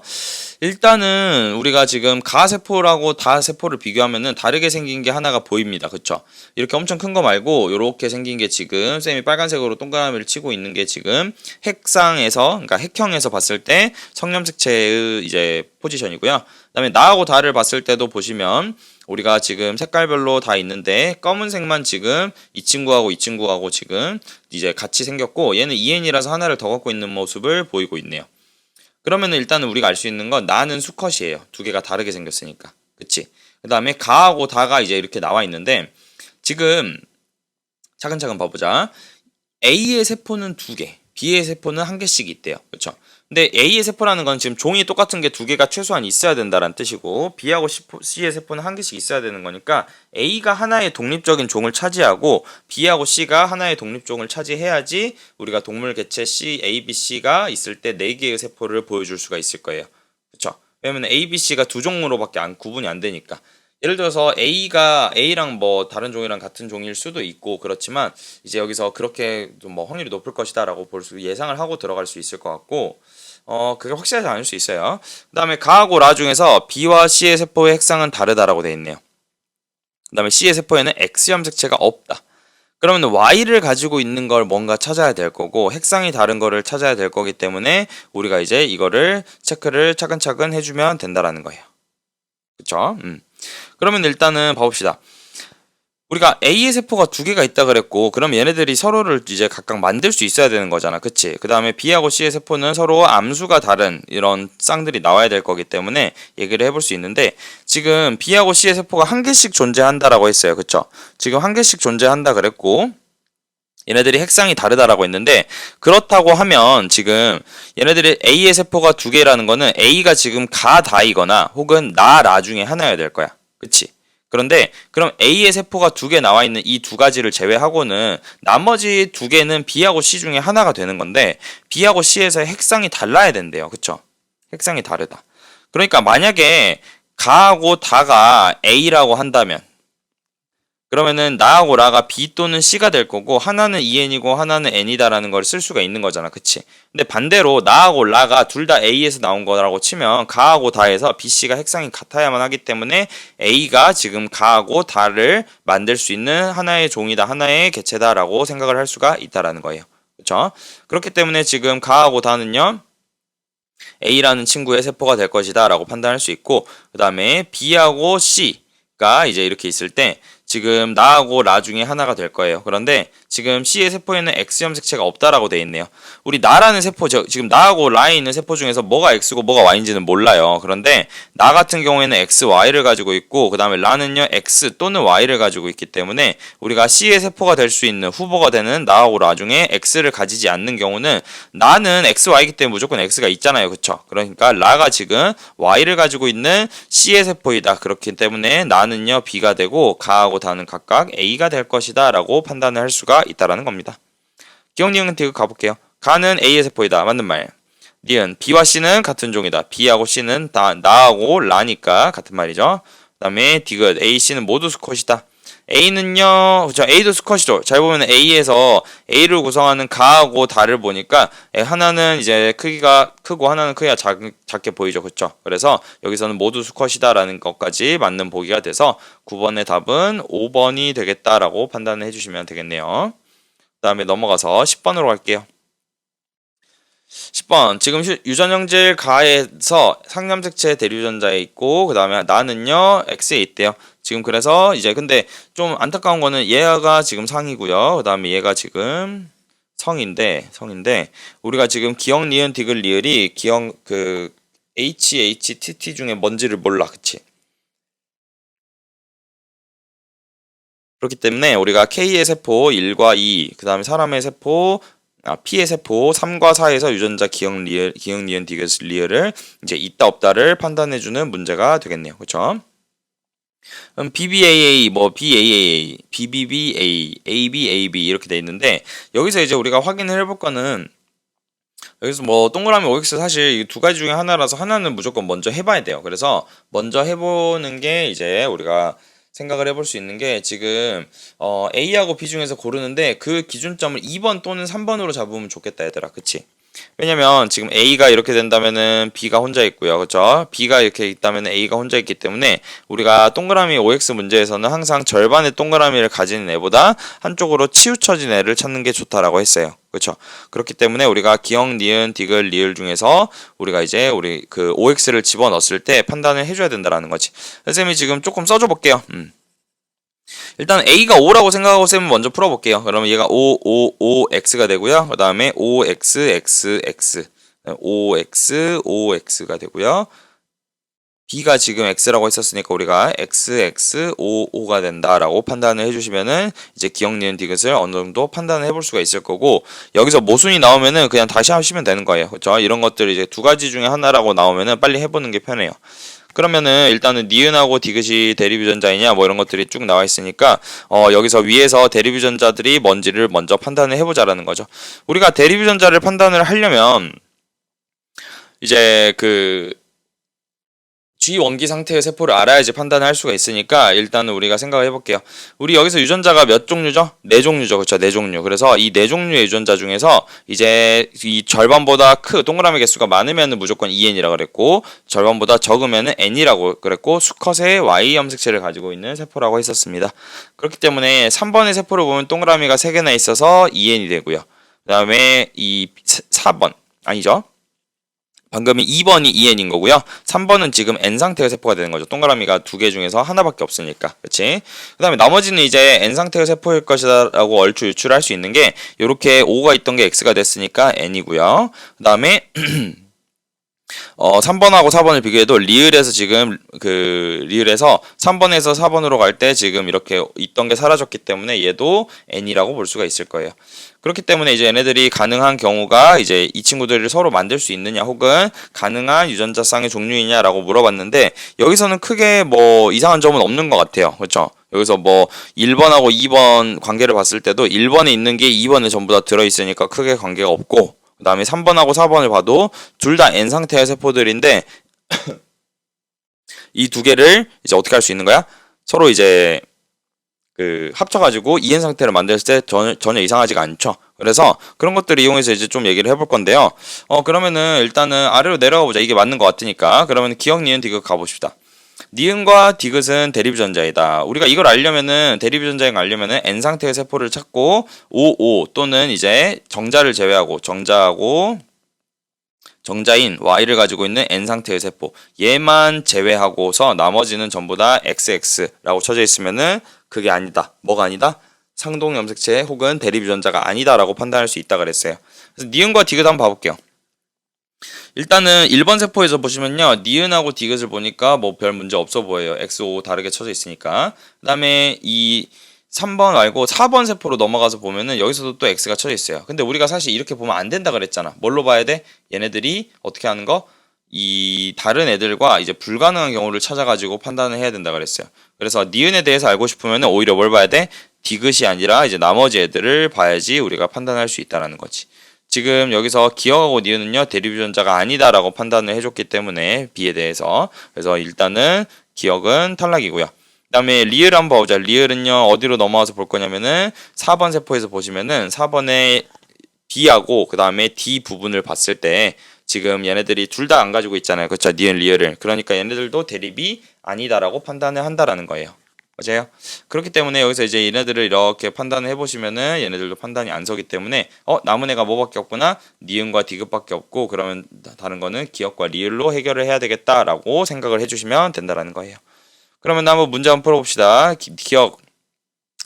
일단은 우리가 지금 가세포라고 다세포를 비교하면은 다르게 생긴 게 하나가 보입니다. 그쵸? 이렇게 엄청 큰 거 말고 이렇게 생긴 게 지금 쌤이 빨간색으로 동그라미를 치고 있는 게 지금 핵상에서, 그러니까 핵형에서 봤을 때 성염색체의 이제 포지션이고요. 그다음에 나하고 다를 봤을 때도 보시면 우리가 지금 색깔별로 다 있는데 검은색만 지금 이 친구하고 지금 이제 같이 생겼고 얘는 EN이라서 하나를 더 갖고 있는 모습을 보이고 있네요. 그러면은 일단은 우리가 알 수 있는 건 나는 수컷이에요. 두 개가 다르게 생겼으니까. 그치? 그 다음에 가하고 다가 이제 이렇게 나와 있는데 지금 차근차근 봐보자. A의 세포는 두 개, B의 세포는 한 개씩 있대요. 그쵸? 근데 A의 세포라는 건 지금 종이 똑같은 게 두 개가 최소한 있어야 된다는 뜻이고 B하고 C의 세포는 한 개씩 있어야 되는 거니까 A가 하나의 독립적인 종을 차지하고 B하고 C가 하나의 독립종을 차지해야지 우리가 동물 개체 C, A, B, C가 있을 때 네 개의 세포를 보여줄 수가 있을 거예요. 그쵸? 왜냐면 A, B, C가 두 종으로밖에 구분이 안 되니까. 예를 들어서 A가 A랑 뭐 다른 종이랑 같은 종일 수도 있고 그렇지만 이제 여기서 그렇게 좀 뭐 확률이 높을 것이다라고 예상을 하고 들어갈 수 있을 것 같고 그게 확실하지 않을 수 있어요. 그 다음에 가하고 라 중에서 B와 C의 세포의 핵상은 다르다라고 되어 있네요. 그 다음에 C의 세포에는 X염색체가 없다. 그러면 Y를 가지고 있는 걸 뭔가 찾아야 될 거고 핵상이 다른 거를 찾아야 될 거기 때문에 우리가 이제 이거를 체크를 차근차근 해주면 된다라는 거예요. 그쵸? 그러면 일단은 봐봅시다. 우리가 A의 세포가 두 개가 있다 그랬고 그럼 얘네들이 서로를 이제 각각 만들 수 있어야 되는 거잖아. 그치? 그 다음에 B하고 C의 세포는 서로 암수가 다른 이런 쌍들이 나와야 될 거기 때문에 얘기를 해볼 수 있는데 지금 B하고 C의 세포가 한 개씩 존재한다라고 했어요. 그쵸? 지금 한 개씩 존재한다 그랬고 얘네들이 핵상이 다르다라고 했는데 그렇다고 하면 지금 얘네들이 A의 세포가 두 개라는 거는 A가 지금 다이거나 혹은 라 중에 하나여야 될 거야. 그치? 그런데 그럼 A의 세포가 두 개 나와 있는 이 두 가지를 제외하고는 나머지 두 개는 B하고 C 중에 하나가 되는 건데 B하고 C에서의 핵상이 달라야 된대요. 그쵸? 핵상이 다르다. 그러니까 만약에 가하고 다가 A라고 한다면 그러면은 나하고 라가 B 또는 C가 될 거고 하나는 EN이고 하나는 N이다라는 걸 쓸 수가 있는 거잖아. 그치? 근데 반대로 나하고 라가 둘 다 A에서 나온 거라고 치면 가하고 다에서 B, C가 핵상이 같아야만 하기 때문에 A가 지금 가하고 다를 만들 수 있는 하나의 종이다. 하나의 개체다라고 생각을 할 수가 있다라는 거예요. 그쵸? 그렇기 때문에 지금 가하고 다는요. A라는 친구의 세포가 될 것이다 라고 판단할 수 있고 그 다음에 B하고 C가 이제 이렇게 있을 때 지금 나하고 라 중에 하나가 될 거예요. 그런데 지금 C의 세포에는 X염색체가 없다라고 되어 있네요. 우리 나라는 세포, 지금 나하고 라에 있는 세포 중에서 뭐가 X고 뭐가 Y인지는 몰라요. 그런데 나 같은 경우에는 X, Y를 가지고 있고 그 다음에 라는요 X 또는 Y를 가지고 있기 때문에 우리가 C의 세포가 될 수 있는 후보가 되는 나하고 라 중에 X를 가지지 않는 경우는 나는 X, Y이기 때문에 무조건 X가 있잖아요. 그쵸? 그러니까 라가 지금 Y를 가지고 있는 C의 세포이다. 그렇기 때문에 나는요 B가 되고 가하고 다는 각각 A가 될 것이다 라고 판단을 할 수가 있다라는 겁니다. 기억, 니은, 디귿 가볼게요. 가는 A의 세포이다. 맞는 말. 니은 B와 C는 같은 종이다. B하고 C는 다 나하고 라니까 같은 말이죠. 그 다음에 디귿 A, C는 모두 수컷이다. A는요, 그쵸, A도 수컷이죠. 잘 보면 A에서 A를 구성하는 가하고 다를 보니까 하나는 이제 크기가 크고 하나는 크기가 작게 보이죠. 그쵸? 그래서 여기서는 모두 수컷이다라는 것까지 맞는 보기가 돼서 9번의 답은 5번이 되겠다라고 판단을 해주시면 되겠네요. 그 다음에 넘어가서 10번으로 갈게요. 10번. 지금 유전형질 가에서 상염색체 대류전자에 있고, 그 다음에 나는요, X에 있대요. 지금 그래서 이제 근데 좀 안타까운 거는 얘가 지금 상이고요. 그 다음에 얘가 지금 성인데, 우리가 지금 기억, 니은, 디귿, 리을이 기억, HTT 중에 뭔지를 몰라. 그치? 그렇기 때문에 우리가 K의 세포 1과 2, 그 다음에 사람의 세포 P의 세포 3과 4에서 유전자 기억, 니은, 디귿, 리을을 이제 있다 없다를 판단해주는 문제가 되겠네요. 그쵸? BBAA, 뭐 BAAA, BBBA, ABAB 이렇게 돼 있는데 여기서 이제 우리가 확인을 해볼 거는 여기서 뭐 동그라미 OX 사실 이 두 가지 중에 하나라서 하나는 무조건 먼저 해봐야 돼요. 그래서 먼저 해보는 게 이제 우리가 생각을 해볼 수 있는 게 지금 A하고 B 중에서 고르는데 그 기준점을 2번 또는 3번으로 잡으면 좋겠다 얘들아. 그치? 왜냐면 지금 A가 이렇게 된다면은 B가 혼자 있고요. 그쵸? B가 이렇게 있다면 A가 혼자 있기 때문에 우리가 동그라미 OX 문제에서는 항상 절반의 동그라미를 가진 애보다 한쪽으로 치우쳐진 애를 찾는 게 좋다라고 했어요. 그쵸? 그렇기 때문에 우리가 기억, 니은, 디귿, 리을 중에서 우리가 이제 우리 그 OX를 집어넣었을 때 판단을 해줘야 된다라는 거지. 선생님이 지금 조금 써줘 볼게요. 일단 A가 5라고 생각하고 쌤은 먼저 풀어볼게요. 그러면 얘가 5X가 되고요. 그 다음에 5XX, 5X가 되고요. B가 지금 X라고 했었으니까 우리가 XX55가 된다라고 판단을 해주시면은 이제 기억, 니은, 디귿을 어느 정도 판단을 해볼 수가 있을 거고 여기서 모순이 나오면은 그냥 다시 하시면 되는 거예요. 그렇죠? 이런 것들 이제 두 가지 중에 하나라고 나오면은 빨리 해보는 게 편해요. 그러면은 일단은 니은하고 디귿이 대립유전자이냐 뭐 이런 것들이 쭉 나와 있으니까 여기서 위에서 대립유전자들이 뭔지를 먼저 판단을 해보자라는 거죠. 우리가 대립유전자를 판단을 하려면 이제 그 G원기 상태의 세포를 알아야지 판단을 할 수가 있으니까 일단은 우리가 생각을 해볼게요. 우리 여기서 유전자가 몇 종류죠? 네 종류죠. 그렇죠? 네 종류. 그래서 이 네 종류의 유전자 중에서 이제 이 절반보다 동그라미 개수가 많으면 무조건 EN이라고 그랬고 절반보다 적으면 N이라고 그랬고 수컷의 Y 염색체를 가지고 있는 세포라고 했었습니다. 그렇기 때문에 3번의 세포를 보면 동그라미가 3개나 있어서 EN이 되고요. 그 다음에 이 4번 아니죠? 방금이 2번이 EN인 거고요. 3번은 지금 N 상태의 세포가 되는 거죠. 동그라미가 두 개 중에서 하나밖에 없으니까. 그치? 그 다음에 나머지는 이제 N 상태의 세포일 것이다 라고 얼추 유출할 수 있는 게 요렇게 5가 있던 게 X가 됐으니까 N이고요. 그 다음에 3번하고 4번을 비교해도 리을에서 지금 리을에서 3번에서 4번으로 갈 때 지금 이렇게 있던 게 사라졌기 때문에 얘도 N이라고 볼 수가 있을 거예요. 그렇기 때문에 이제 얘네들이 가능한 경우가 이제 이 친구들을 서로 만들 수 있느냐 혹은 가능한 유전자쌍의 종류이냐라고 물어봤는데 여기서는 크게 뭐 이상한 점은 없는 것 같아요. 그렇죠? 여기서 뭐 1번하고 2번 관계를 봤을 때도 1번에 있는 게 2번에 전부 다 들어있으니까 크게 관계가 없고 그 다음에 3번하고 4번을 봐도 둘 다 N 상태의 세포들인데 이 두 개를 이제 어떻게 할 수 있는 거야? 서로 이제 합쳐가지고 EN 상태를 만들었을 때 전혀 이상하지가 않죠. 그래서 그런 것들을 이용해서 이제 좀 얘기를 해볼 건데요. 그러면은 일단은 아래로 내려가 보자. 이게 맞는 것 같으니까. 그러면 기억, 니은, 디귿 가봅시다. 니은과 디귿은 대립유전자이다. 우리가 이걸 알려면은 대립유전자인 걸 알려면은 N 상태의 세포를 찾고 5 또는 이제 정자를 제외하고 정자인 Y를 가지고 있는 N 상태의 세포 얘만 제외하고서 나머지는 전부 다 XX라고 쳐져 있으면은 그게 아니다. 뭐가 아니다? 상동 염색체 혹은 대립유전자가 아니다라고 판단할 수 있다 그랬어요. 그래서 니은과 디귿 한번 봐볼게요. 일단은 1번 세포에서 보시면요. 니은하고 디귿을 보니까 뭐 별 문제 없어 보여요. XO 다르게 쳐져 있으니까. 그 다음에 이 3번 말고 4번 세포로 넘어가서 보면은 여기서도 또 X가 쳐져 있어요. 근데 우리가 사실 이렇게 보면 안 된다 그랬잖아. 뭘로 봐야 돼? 얘네들이 어떻게 하는 거? 이 다른 애들과 이제 불가능한 경우를 찾아가지고 판단을 해야 된다 그랬어요. 그래서 니은에 대해서 알고 싶으면은 오히려 뭘 봐야 돼? 디귿이 아니라 이제 나머지 애들을 봐야지 우리가 판단할 수 있다라는 거지. 지금 여기서 기억하고 니은은요 대립유전자가 아니다라고 판단을 해줬기 때문에 B에 대해서 그래서 일단은 기억은 탈락이고요. 그다음에 리을 한번 봐보자. 리을은요 어디로 넘어와서 볼 거냐면은 4번 세포에서 보시면은 4번에 B하고 그 다음에 D 부분을 봤을 때 지금 얘네들이 둘 다 안 가지고 있잖아요. 그렇죠? 니은 리을을. 그러니까 얘네들도 대립이 아니다라고 판단을 한다라는 거예요. 맞아요? 그렇기 때문에 여기서 이제 얘네들을 이렇게 판단을 해보시면은 얘네들도 판단이 안 서기 때문에 남은 애가 뭐밖에 없구나? 니은과 디귿밖에 없고 그러면 다른 거는 기역과 리을로 해결을 해야 되겠다라고 생각을 해주시면 된다라는 거예요. 그러면 한번 문제 한번 풀어봅시다. 기역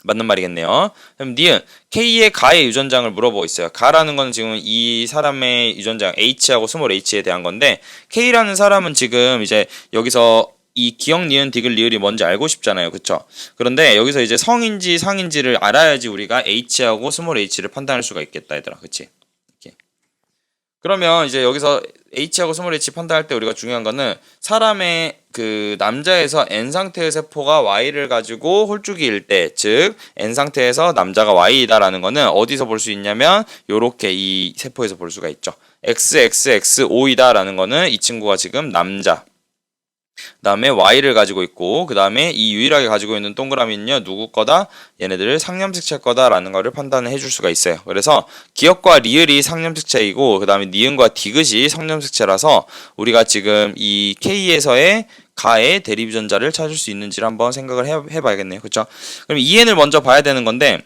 맞는 말이겠네요. 그럼 니은 K의 가의 유전장을 물어보고 있어요. 가라는 건 지금 이 사람의 유전장 H하고 스몰 h에 대한 건데 K라는 사람은 지금 이제 여기서 이 기역 니은 디귿 리을이 뭔지 알고 싶잖아요. 그쵸? 그런데 여기서 이제 성인지 상인지를 알아야지 우리가 H하고 스몰 h를 판단할 수가 있겠다 얘들아. 그치? 이렇게. 그러면 이제 여기서 H하고 스몰 h 판단할 때 우리가 중요한 거는 사람의 그 남자에서 N 상태의 세포가 Y를 가지고 홀쭉이일 때, 즉 N 상태에서 남자가 Y이다라는 거는 어디서 볼 수 있냐면 요렇게 이 세포에서 볼 수가 있죠. XXXO이다라는 거는 이 친구가 지금 남자. 그 다음에 Y를 가지고 있고 그 다음에 이 유일하게 가지고 있는 동그라미는요 누구 거다? 얘네들 상념색체 거다라는 거를 판단을 해줄 수가 있어요. 그래서 기역과 리을이 상념색체이고 그 다음에 니은과 디귿이 상념색체라서 우리가 지금 이 K에서의 가의 대립유전자를 찾을 수 있는지를 한번 생각을 해봐야겠네요. 그쵸? 그럼 EN을 먼저 봐야 되는 건데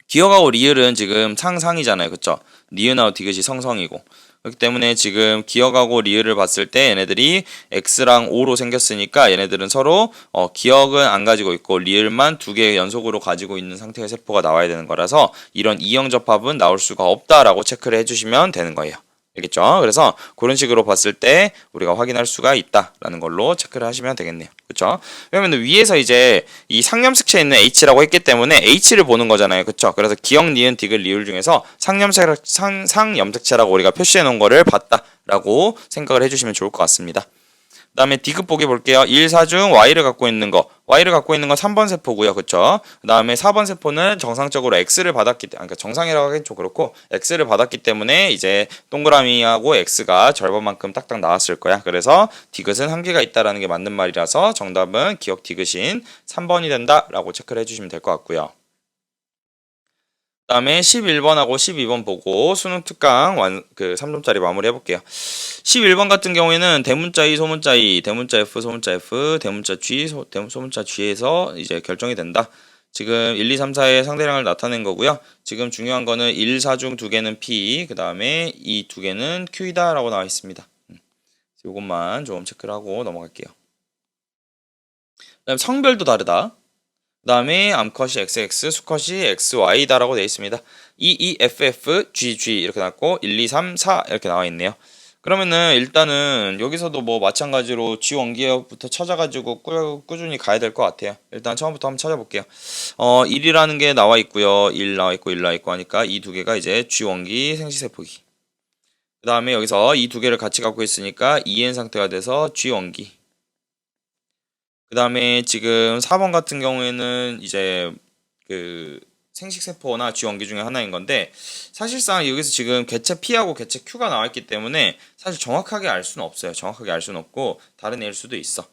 기역하고 리을은 지금 상상이잖아요. 그쵸? 니은하고 디귿이 성성이고 그렇기 때문에 지금 기역하고 리을을 봤을 때 얘네들이 X랑 O로 생겼으니까 얘네들은 서로 기역은 안 가지고 있고 리을만 두 개 연속으로 가지고 있는 상태의 세포가 나와야 되는 거라서 이런 이형 접합은 나올 수가 없다라고 체크를 해주시면 되는 거예요. 알겠죠? 그래서 그런 식으로 봤을 때 우리가 확인할 수가 있다라는 걸로 체크를 하시면 되겠네요. 그렇죠? 왜냐면 위에서 이제 이 상념색체에 있는 H라고 했기 때문에 H를 보는 거잖아요. 그렇죠? 그래서 기역, 니은, 디귿, 리을 중에서 상염색체라고 우리가 표시해 놓은 거를 봤다라고 생각을 해주시면 좋을 것 같습니다. 그 다음에 디귿 보기 볼게요. 1, 4 중 Y를 갖고 있는 거. Y를 갖고 있는 건 3번 세포고요. 그쵸? 그 다음에 4번 세포는 정상적으로 X를 받았기 때문에, 그러니까 정상이라고 하긴 좀 그렇고, X를 받았기 때문에 이제 동그라미하고 X가 절반만큼 딱딱 나왔을 거야. 그래서 디귿은 한계가 있다라는 게 맞는 말이라서 정답은 기억 디귿인 3번이 된다라고 체크를 해주시면 될 것 같고요. 그 다음에 11번하고 12번 보고 수능 특강 3점짜리 마무리 해볼게요. 11번 같은 경우에는 대문자 E, 소문자 E, 대문자 F, 소문자 F, 대문자 G, 소문자 G에서 이제 결정이 된다. 지금 1, 2, 3, 4의 상대량을 나타낸 거고요. 지금 중요한 거는 1, 4 중 2개는 P, 그 다음에 이 2개는 Q이다 라고 나와 있습니다. 이것만 좀 체크를 하고 넘어갈게요. 그 다음에 성별도 다르다. 그 다음에 암컷이 XX, 수컷이 XY다라고 되어 있습니다. EEFF, GG 이렇게 나왔고 1, 2, 3, 4 이렇게 나와 있네요. 그러면은 일단은 여기서도 뭐 마찬가지로 G 원기부터 찾아가지고 꾸준히 가야 될 것 같아요. 일단 처음부터 한번 찾아볼게요. 1이라는 게 나와 있고요. 1 나와 있고 1 나와 있고 하니까 이 두 개가 이제 G 원기 생식세포기. 그 다음에 여기서 이 두 개를 같이 갖고 있으니까 EN 상태가 돼서 G 원기. 그 다음에 지금 4번 같은 경우에는 이제 그 생식세포나 쥐원기 중에 하나인 건데 사실상 여기서 지금 개체 P하고 개체 Q가 나와있기 때문에 사실 정확하게 알 수는 없어요. 정확하게 알 수는 없고 다른 애일 수도 있어.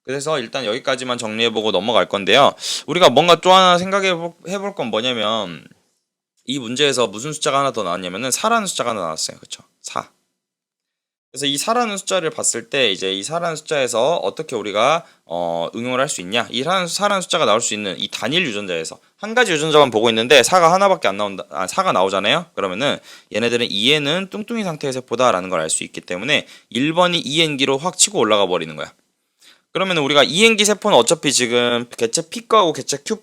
그래서 일단 여기까지만 정리해보고 넘어갈 건데요. 우리가 뭔가 또 하나 생각해볼 건 뭐냐면 이 문제에서 무슨 숫자가 하나 더 나왔냐면은 4라는 숫자가 하나 나왔어요. 그쵸? 4. 그래서 이 4라는 숫자를 봤을 때 이제 이 4라는 숫자에서 어떻게 우리가 응용을 할 수 있냐, 이 4라는 숫자가 나올 수 있는 이 단일 유전자에서 한 가지 유전자만 보고 있는데 4가 하나밖에 안 나온다, 4가 나오잖아요. 그러면은 얘네들은 2N은 뚱뚱이 상태의 세포다라는 걸 알 수 있기 때문에 1번이 2N기로 확 치고 올라가 버리는 거야. 그러면 우리가 2N기 세포는 어차피 지금 개체 P 거하고 개체 Q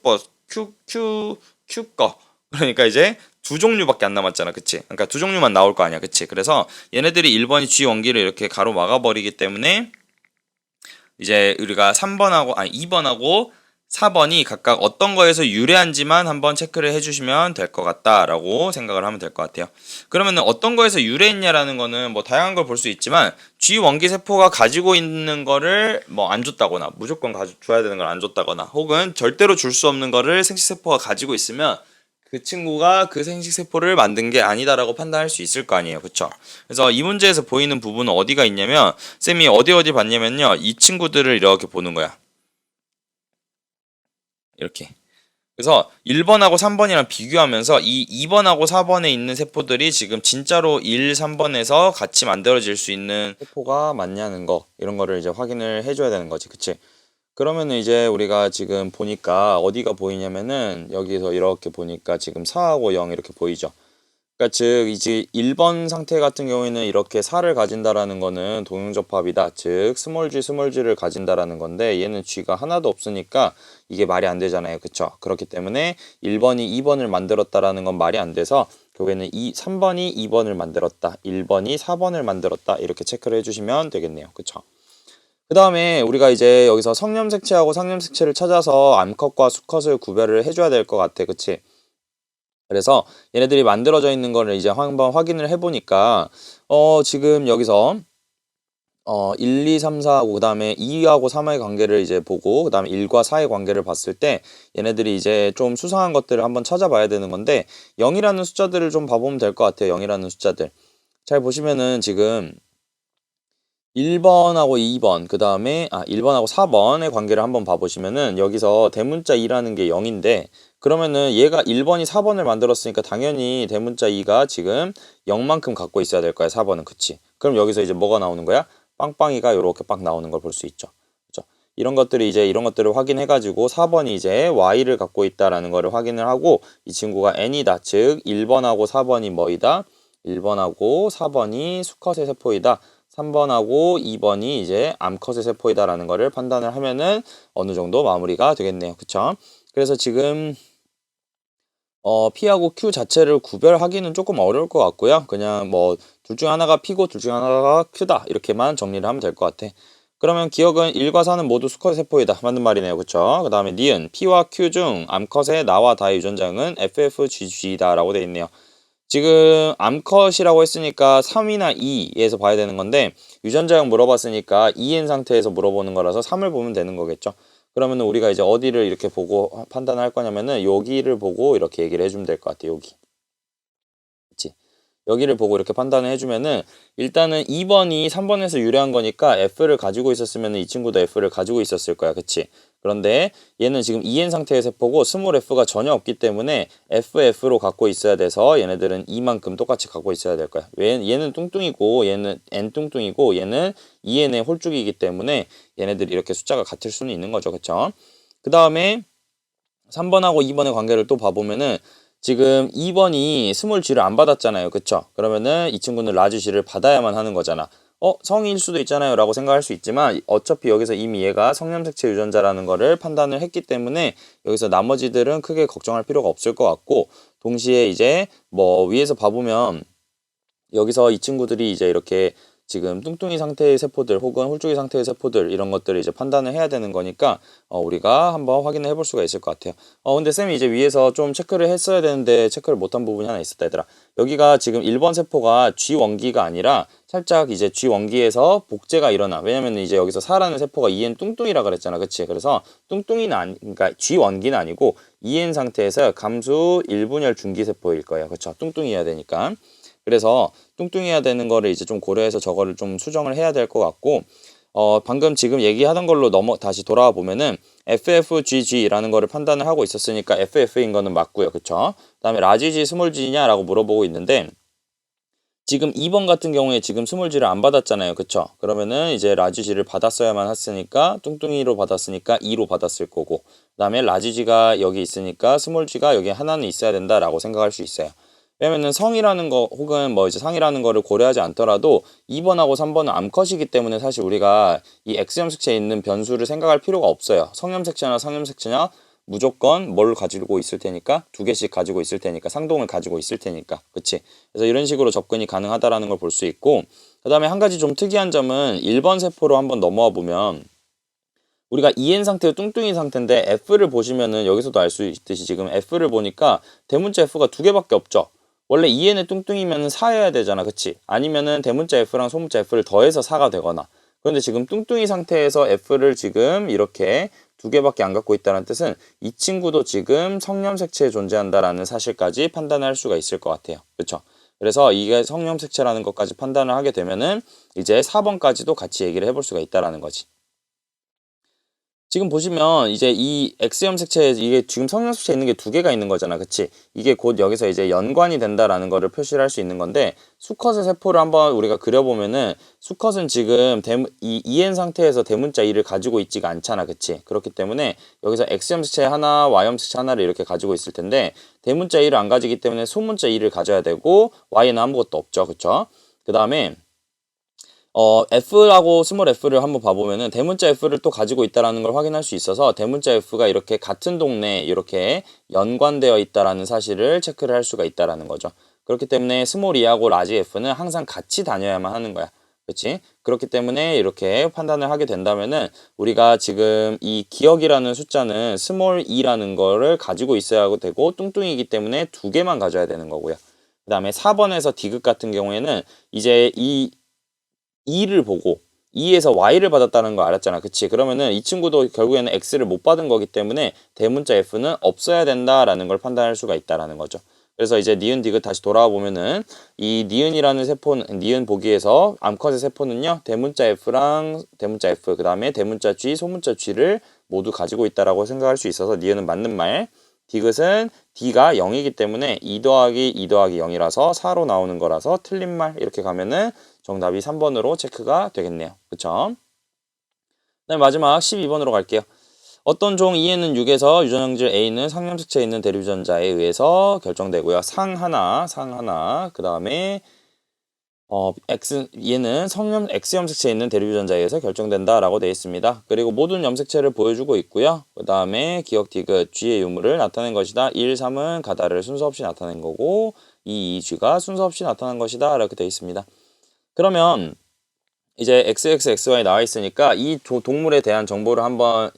거, 그러니까 이제 두 종류밖에 안 남았잖아. 그치? 그러니까 두 종류만 나올 거 아니야. 그치? 그래서 얘네들이 1번이 G 원기를 이렇게 가로 막아버리기 때문에 이제 우리가 2번하고 4번이 각각 어떤 거에서 유래한지만 한번 체크를 해주시면 될 것 같다라고 생각을 하면 될 것 같아요. 그러면 어떤 거에서 유래했냐라는 거는 뭐 다양한 걸 볼 수 있지만 G 원기 세포가 가지고 있는 거를 뭐 안 줬다거나 무조건 줘야 되는 걸 안 줬다거나 혹은 절대로 줄 수 없는 거를 생식세포가 가지고 있으면 그 친구가 그 생식세포를 만든 게 아니다라고 판단할 수 있을 거 아니에요. 그쵸? 그래서 이 문제에서 보이는 부분은 어디가 있냐면 쌤이 어디 봤냐면요. 이 친구들을 이렇게 보는 거야. 이렇게. 그래서 1번하고 3번이랑 비교하면서 이 2번하고 4번에 있는 세포들이 지금 진짜로 1, 3번에서 같이 만들어질 수 있는 세포가 맞냐는 거, 이런 거를 이제 확인을 해줘야 되는 거지. 그치? 그러면은 이제 우리가 지금 보니까 어디가 보이냐면은 여기서 이렇게 보니까 지금 4하고 0 이렇게 보이죠. 그러니까 즉 이제 1번 상태 같은 경우에는 이렇게 4를 가진다라는 거는 동용접합이다. 즉 스몰 g를 가진다라는 건데 얘는 g가 하나도 없으니까 이게 말이 안 되잖아요. 그쵸? 그렇기 때문에 1번이 2번을 만들었다라는 건 말이 안 돼서 결국에는 3번이 2번을 만들었다. 1번이 4번을 만들었다. 이렇게 체크를 해주시면 되겠네요. 그쵸? 그 다음에 우리가 이제 여기서 성염색체하고 상염색체를 찾아서 암컷과 수컷을 구별을 해줘야 될 것 같아. 그치? 그래서 얘네들이 만들어져 있는 거를 이제 한번 확인을 해보니까 지금 여기서 1, 2, 3, 4하고 그 다음에 2하고 3의 관계를 이제 보고 그 다음에 1과 4의 관계를 봤을 때 얘네들이 이제 좀 수상한 것들을 한번 찾아봐야 되는 건데 0이라는 숫자들을 좀 봐보면 될 것 같아요. 0이라는 숫자들. 잘 보시면은 지금 1번하고 2번, 그 다음에 1번하고 4번의 관계를 한번 봐보시면은 여기서 대문자 2라는 게 0인데 그러면은 얘가 1번이 4번을 만들었으니까 당연히 대문자 2가 지금 0만큼 갖고 있어야 될 거야. 4번은. 그치? 그럼 여기서 이제 뭐가 나오는 거야? 빵빵이가 이렇게 빡 나오는 걸 볼 수 있죠. 그죠? 이런 것들이 이제 이런 것들을 확인해 가지고 4번이 이제 Y를 갖고 있다라는 거를 확인을 하고 이 친구가 N이다. 즉 1번하고 4번이 뭐이다? 1번하고 4번이 수컷의 세포이다. 3번하고 2번이 이제 암컷의 세포이다라는 거를 판단을 하면은 어느 정도 마무리가 되겠네요. 그쵸? 그래서 지금 P하고 Q 자체를 구별하기는 조금 어려울 것 같고요. 그냥 뭐 둘 중 하나가 P고 둘 중 하나가 Q다 이렇게만 정리를 하면 될 것 같아. 그러면 기억은 1과 4는 모두 수컷의 세포이다. 맞는 말이네요. 그쵸? 그 다음에 니은 P와 Q 중 암컷의 나와 다의 유전자는 FFGG다 라고 되어 있네요. 지금 암컷이라고 했으니까 3이나 2에서 봐야 되는 건데 유전자형 물어봤으니까 2인 상태에서 물어보는 거라서 3을 보면 되는 거겠죠. 그러면 우리가 이제 어디를 이렇게 보고 판단할 거냐면은 여기를 보고 이렇게 얘기를 해주면 될 것 같아요. 여기. 그치? 여기를 보고 이렇게 판단을 해주면은 일단은 2번이 3번에서 유래한 거니까 F를 가지고 있었으면 이 친구도 F를 가지고 있었을 거야. 그치? 그런데 얘는 지금 EN 상태의 세포고 스몰 f가 전혀 없기 때문에 FF로 갖고 있어야 돼서 얘네들은 E만큼 똑같이 갖고 있어야 될 거야. 얘는 뚱뚱이고 얘는 N 뚱뚱이고 얘는 EN의 홀쭉이기 때문에 얘네들이 이렇게 숫자가 같을 수는 있는 거죠. 그쵸? 그 다음에 3번하고 2번의 관계를 또 봐보면은 지금 2번이 스몰 G를 안 받았잖아요. 그쵸? 그러면은 이 친구는 라지 G를 받아야만 하는 거잖아. 성일 수도 있잖아요 라고 생각할 수 있지만 어차피 여기서 이미 얘가 성염색체 유전자라는 거를 판단을 했기 때문에 여기서 나머지들은 크게 걱정할 필요가 없을 것 같고 동시에 이제 뭐 위에서 봐보면 여기서 이 친구들이 이제 이렇게 지금 뚱뚱이 상태의 세포들 혹은 홀쭉이 상태의 세포들 이런 것들을 이제 판단을 해야 되는 거니까 우리가 한번 확인을 해볼 수가 있을 것 같아요. 근데 쌤이 이제 위에서 좀 체크를 했어야 되는데 체크를 못한 부분이 하나 있었다 얘들아. 여기가 지금 1번 세포가 G원기가 아니라 살짝 이제 G원기에서 복제가 일어나. 왜냐면 이제 여기서 4라는 세포가 EN 뚱뚱이라 그랬잖아. 그치? 그래서 뚱뚱이는 그러니까 G원기는 아니고 EN 상태에서 감수 1분열 중기세포일 거예요. 그쵸? 뚱뚱이어야 되니까. 그래서 뚱뚱해야 되는 거를 이제 좀 고려해서 저거를 좀 수정을 해야 될 것 같고 방금 지금 얘기하던 걸로 다시 돌아와 보면은 FFGG라는 거를 판단을 하고 있었으니까 FF인 거는 맞고요. 그쵸? 그다음에 라지 G, 스몰 G냐라고 물어보고 있는데 지금 2번 같은 경우에 지금 스몰 G를 안 받았잖아요. 그쵸? 그러면은 이제 라지 G를 받았어야만 했으니까 뚱뚱이로 받았으니까 2로 받았을 거고 그다음에 라지 G가 여기 있으니까 스몰 G가 여기 하나는 있어야 된다라고 생각할 수 있어요. 왜냐면은 성이라는 거 혹은 뭐 이제 상이라는 거를 고려하지 않더라도 2번하고 3번은 암컷이기 때문에 사실 우리가 이 X염색체에 있는 변수를 생각할 필요가 없어요. 성염색체나 상염색체냐 무조건 뭘 가지고 있을 테니까 두 개씩 가지고 있을 테니까 상동을 가지고 있을 테니까 그치? 그래서 이런 식으로 접근이 가능하다라는 걸 볼 수 있고 그 다음에 한 가지 좀 특이한 점은 1번 세포로 한번 넘어와 보면 우리가 EN 상태와 뚱뚱이 상태인데 F를 보시면은 여기서도 알 수 있듯이 지금 F를 보니까 대문자 F가 두 개밖에 없죠. 원래 EN의 뚱뚱이면은 4여야 되잖아. 그치? 아니면은 대문자 F랑 소문자 F를 더해서 4가 되거나. 그런데 지금 뚱뚱이 상태에서 F를 지금 이렇게 두 개밖에 안 갖고 있다는 뜻은 이 친구도 지금 성염색체에 존재한다라는 사실까지 판단할 수가 있을 것 같아요. 그쵸? 그래서 이게 성염색체라는 것까지 판단을 하게 되면은 이제 4번까지도 같이 얘기를 해볼 수가 있다라는 거지. 지금 보시면 이제 이 X염색체에 이게 지금 성형색체 있는 게 두 개가 있는 거잖아. 그치? 이게 곧 여기서 이제 연관이 된다라는 거를 표시를 할 수 있는 건데 수컷의 세포를 한번 우리가 그려보면은 수컷은 지금 이 EN 상태에서 대문자 E를 가지고 있지가 않잖아. 그치? 그렇기 때문에 여기서 X염색체 하나, Y염색체 하나를 이렇게 가지고 있을 텐데 대문자 E를 안 가지기 때문에 소문자 E를 가져야 되고 Y는 아무것도 없죠. 그쵸? 그 다음에 F라고 스몰 f를 한번 봐보면은 대문자 F를 또 가지고 있다라는 걸 확인할 수 있어서 대문자 F가 이렇게 같은 동네에 이렇게 연관되어 있다라는 사실을 체크를 할 수가 있다라는 거죠. 그렇기 때문에 스몰 E하고 라지 F는 항상 같이 다녀야만 하는 거야. 그렇지? 그렇기 때문에 이렇게 판단을 하게 된다면은 우리가 지금 이 기억이라는 숫자는 스몰 e라는 거를 가지고 있어야 되고 뚱뚱이기 때문에 두 개만 가져야 되는 거고요. 그 다음에 4번에서 디귿 같은 경우에는 이제 이 2를 보고 2에서 y를 받았다는 거 알았잖아. 그치? 그러면은 이 친구도 결국에는 x를 못 받은 거기 때문에 대문자 f는 없어야 된다라는 걸 판단할 수가 있다라는 거죠. 그래서 이제 니은 디귿 다시 돌아와 보면은 이 니은이라는 세포는 니은 보기에서 암컷의 세포는요 대문자 f랑 대문자 f 그 다음에 대문자 g 소문자 g를 모두 가지고 있다라고 생각할 수 있어서 니은은 맞는 말. 디귿은 d가 0이기 때문에 2 더하기 2 더하기 0이라서 4로 나오는 거라서 틀린 말 이렇게 가면은 정답이 3번으로 체크가 되겠네요. 그쵸? 네, 마지막 12번으로 갈게요. 어떤 종 E에는 6에서 유전형질 A는 상염색체에 있는 대류전자에 의해서 결정되고요. 상 하나, 그 다음에 얘는 X염색체에 있는 대류전자에 의해서 결정된다라고 되어 있습니다. 그리고 모든 염색체를 보여주고 있고요. 그 다음에 기억 디귿 G의 유무를 나타낸 것이다. 1, 3은 가다를 순서 없이 나타낸 거고 2, G가 순서 없이 나타난 것이다. 이렇게 되어 있습니다. 그러면 이제 XXXY 나와 있으니까 이 동물에 대한 정보를 한번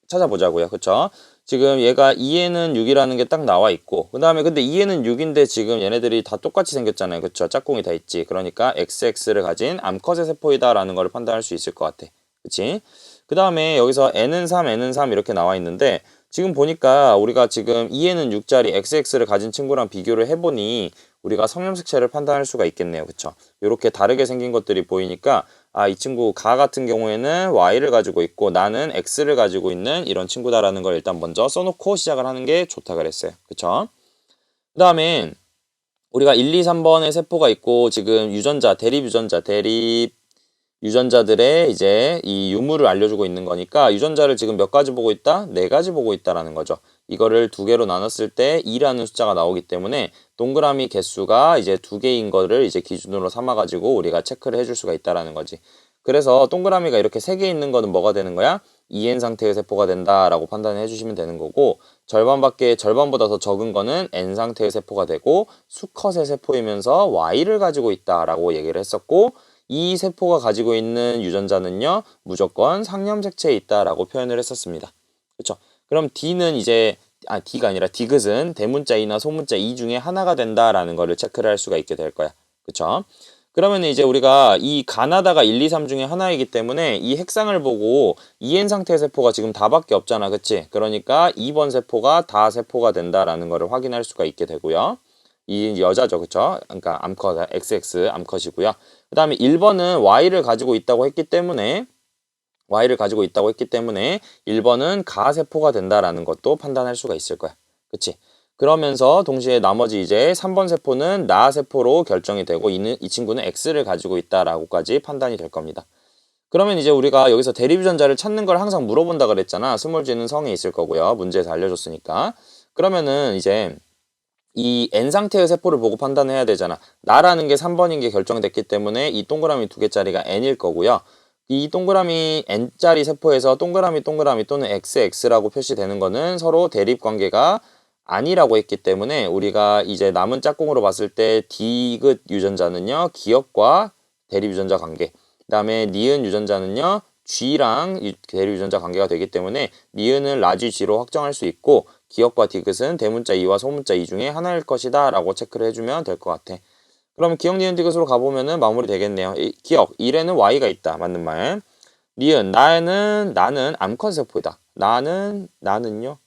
찾아보자고요. 그쵸? 지금 얘가 2에는 6이라는 게 딱 나와 있고 그 다음에 근데 2에는 6인데 지금 얘네들이 다 똑같이 생겼잖아요. 그쵸? 짝꿍이 다 있지. 그러니까 XX를 가진 암컷의 세포이다라는 걸 판단할 수 있을 것 같아. 그치? 그 다음에 여기서 N은 3 이렇게 나와 있는데 지금 보니까 우리가 지금 2에는 6짜리 XX를 가진 친구랑 비교를 해보니 우리가 성염색체를 판단할 수가 있겠네요. 그쵸? 이렇게 다르게 생긴 것들이 보이니까 이 친구 가 같은 경우에는 y를 가지고 있고 나는 x를 가지고 있는 이런 친구다라는 걸 일단 먼저 써놓고 시작을 하는 게 좋다 그랬어요. 그쵸? 그 다음에 우리가 1, 2, 3번의 세포가 있고 지금 유전자, 대립 유전자들의 이제 이 유무를 알려주고 있는 거니까 유전자를 지금 몇 가지 보고 있다? 네 가지 보고 있다라는 거죠. 이거를 두 개로 나눴을 때 2라는 숫자가 나오기 때문에 동그라미 개수가 이제 두 개인 거를 이제 기준으로 삼아가지고 우리가 체크를 해줄 수가 있다라는 거지. 그래서 동그라미가 이렇게 세 개 있는 거는 뭐가 되는 거야? EN 상태의 세포가 된다라고 판단해 주시면 되는 거고 절반보다 더 적은 거는 N 상태의 세포가 되고 수컷의 세포이면서 Y를 가지고 있다라고 얘기를 했었고 이 세포가 가지고 있는 유전자는요, 무조건 상염색체에 있다라고 표현을 했었습니다. 그렇죠? 그럼 D는 이제 D가 아니라 디귿은 대문자 E나 소문자 E 중에 하나가 된다라는 거를 체크를 할 수가 있게 될 거야. 그렇죠? 그러면 이제 우리가 이 가나다가 1, 2, 3 중에 하나이기 때문에 이 핵상을 보고 EN 상태 세포가 지금 다밖에 없잖아. 그치? 그러니까 2번 세포가 다 세포가 된다라는 거를 확인할 수가 있게 되고요. 이 여자죠. 그쵸? 그러니까 암컷, XX 암컷이고요. 그 다음에 1번은 Y를 가지고 있다고 했기 때문에 1번은 가세포가 된다라는 것도 판단할 수가 있을 거야. 그치? 그러면서 동시에 나머지 이제 3번 세포는 나세포로 결정이 되고 이 친구는 X를 가지고 있다라고까지 판단이 될 겁니다. 그러면 이제 우리가 여기서 대립유전자를 찾는 걸 항상 물어본다 그랬잖아. 스몰 g는 성에 있을 거고요. 문제에서 알려줬으니까. 그러면은 이제 이 N 상태의 세포를 보고 판단해야 되잖아. 나라는 게 3번인 게 결정됐기 때문에 이 동그라미 두 개짜리가 N일 거고요. 이 동그라미 N짜리 세포에서 동그라미 또는 XX라고 표시되는 거는 서로 대립 관계가 아니라고 했기 때문에 우리가 이제 남은 짝꿍으로 봤을 때 디귿 유전자는요. 기억과 대립 유전자 관계. 그 다음에 니은 유전자는요. G랑 대립 유전자 관계가 되기 때문에 니은은 라지 G로 확정할 수 있고 기억과 디귿은 대문자 2와 소문자 2 중에 하나일 것이다 라고 체크를 해주면 될 것 같아. 그럼 기억, 니은, 디귿으로 가보면은 마무리 되겠네요. 기억, 1에는 Y가 있다. 맞는 말. 니은, 나는 암컷 세포이다. 나는요.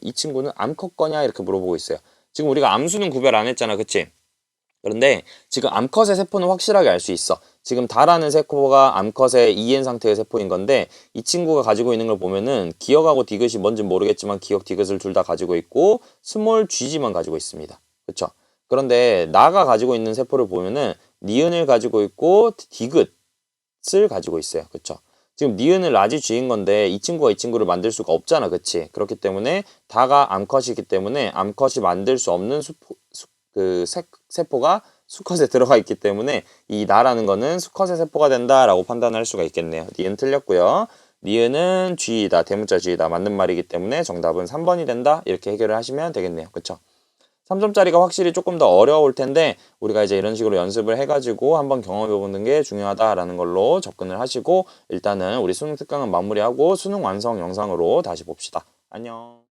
이 친구는 암컷 거냐? 이렇게 물어보고 있어요. 지금 우리가 암수는 구별 안 했잖아. 그치? 그런데 지금 암컷의 세포는 확실하게 알 수 있어. 지금 다라는 세포가 암컷의 EN 상태의 세포인 건데 이 친구가 가지고 있는 걸 보면은 기억하고 디귿이 뭔지 모르겠지만 기억 디귿을 둘 다 가지고 있고 스몰 GG만 가지고 있습니다. 그쵸? 그런데 나가 가지고 있는 세포를 보면은 니은을 가지고 있고 디귿을 가지고 있어요. 그쵸? 지금 니은은 라지 G인 건데 이 친구가 이 친구를 만들 수가 없잖아. 그치? 그렇기 때문에 다가 암컷이기 때문에 암컷이 만들 수 없는 세포가 수컷에 들어가 있기 때문에 이 나라는 거는 수컷의 세포가 된다라고 판단할 수가 있겠네요. 니은 틀렸고요. 니은은 G이다. 대문자 G이다. 맞는 말이기 때문에 정답은 3번이 된다. 이렇게 해결을 하시면 되겠네요. 그쵸? 3점짜리가 확실히 조금 더 어려울 텐데 우리가 이제 이런 식으로 연습을 해가지고 한번 경험해 보는 게 중요하다라는 걸로 접근을 하시고 일단은 우리 수능 특강은 마무리하고 수능 완성 영상으로 다시 봅시다. 안녕.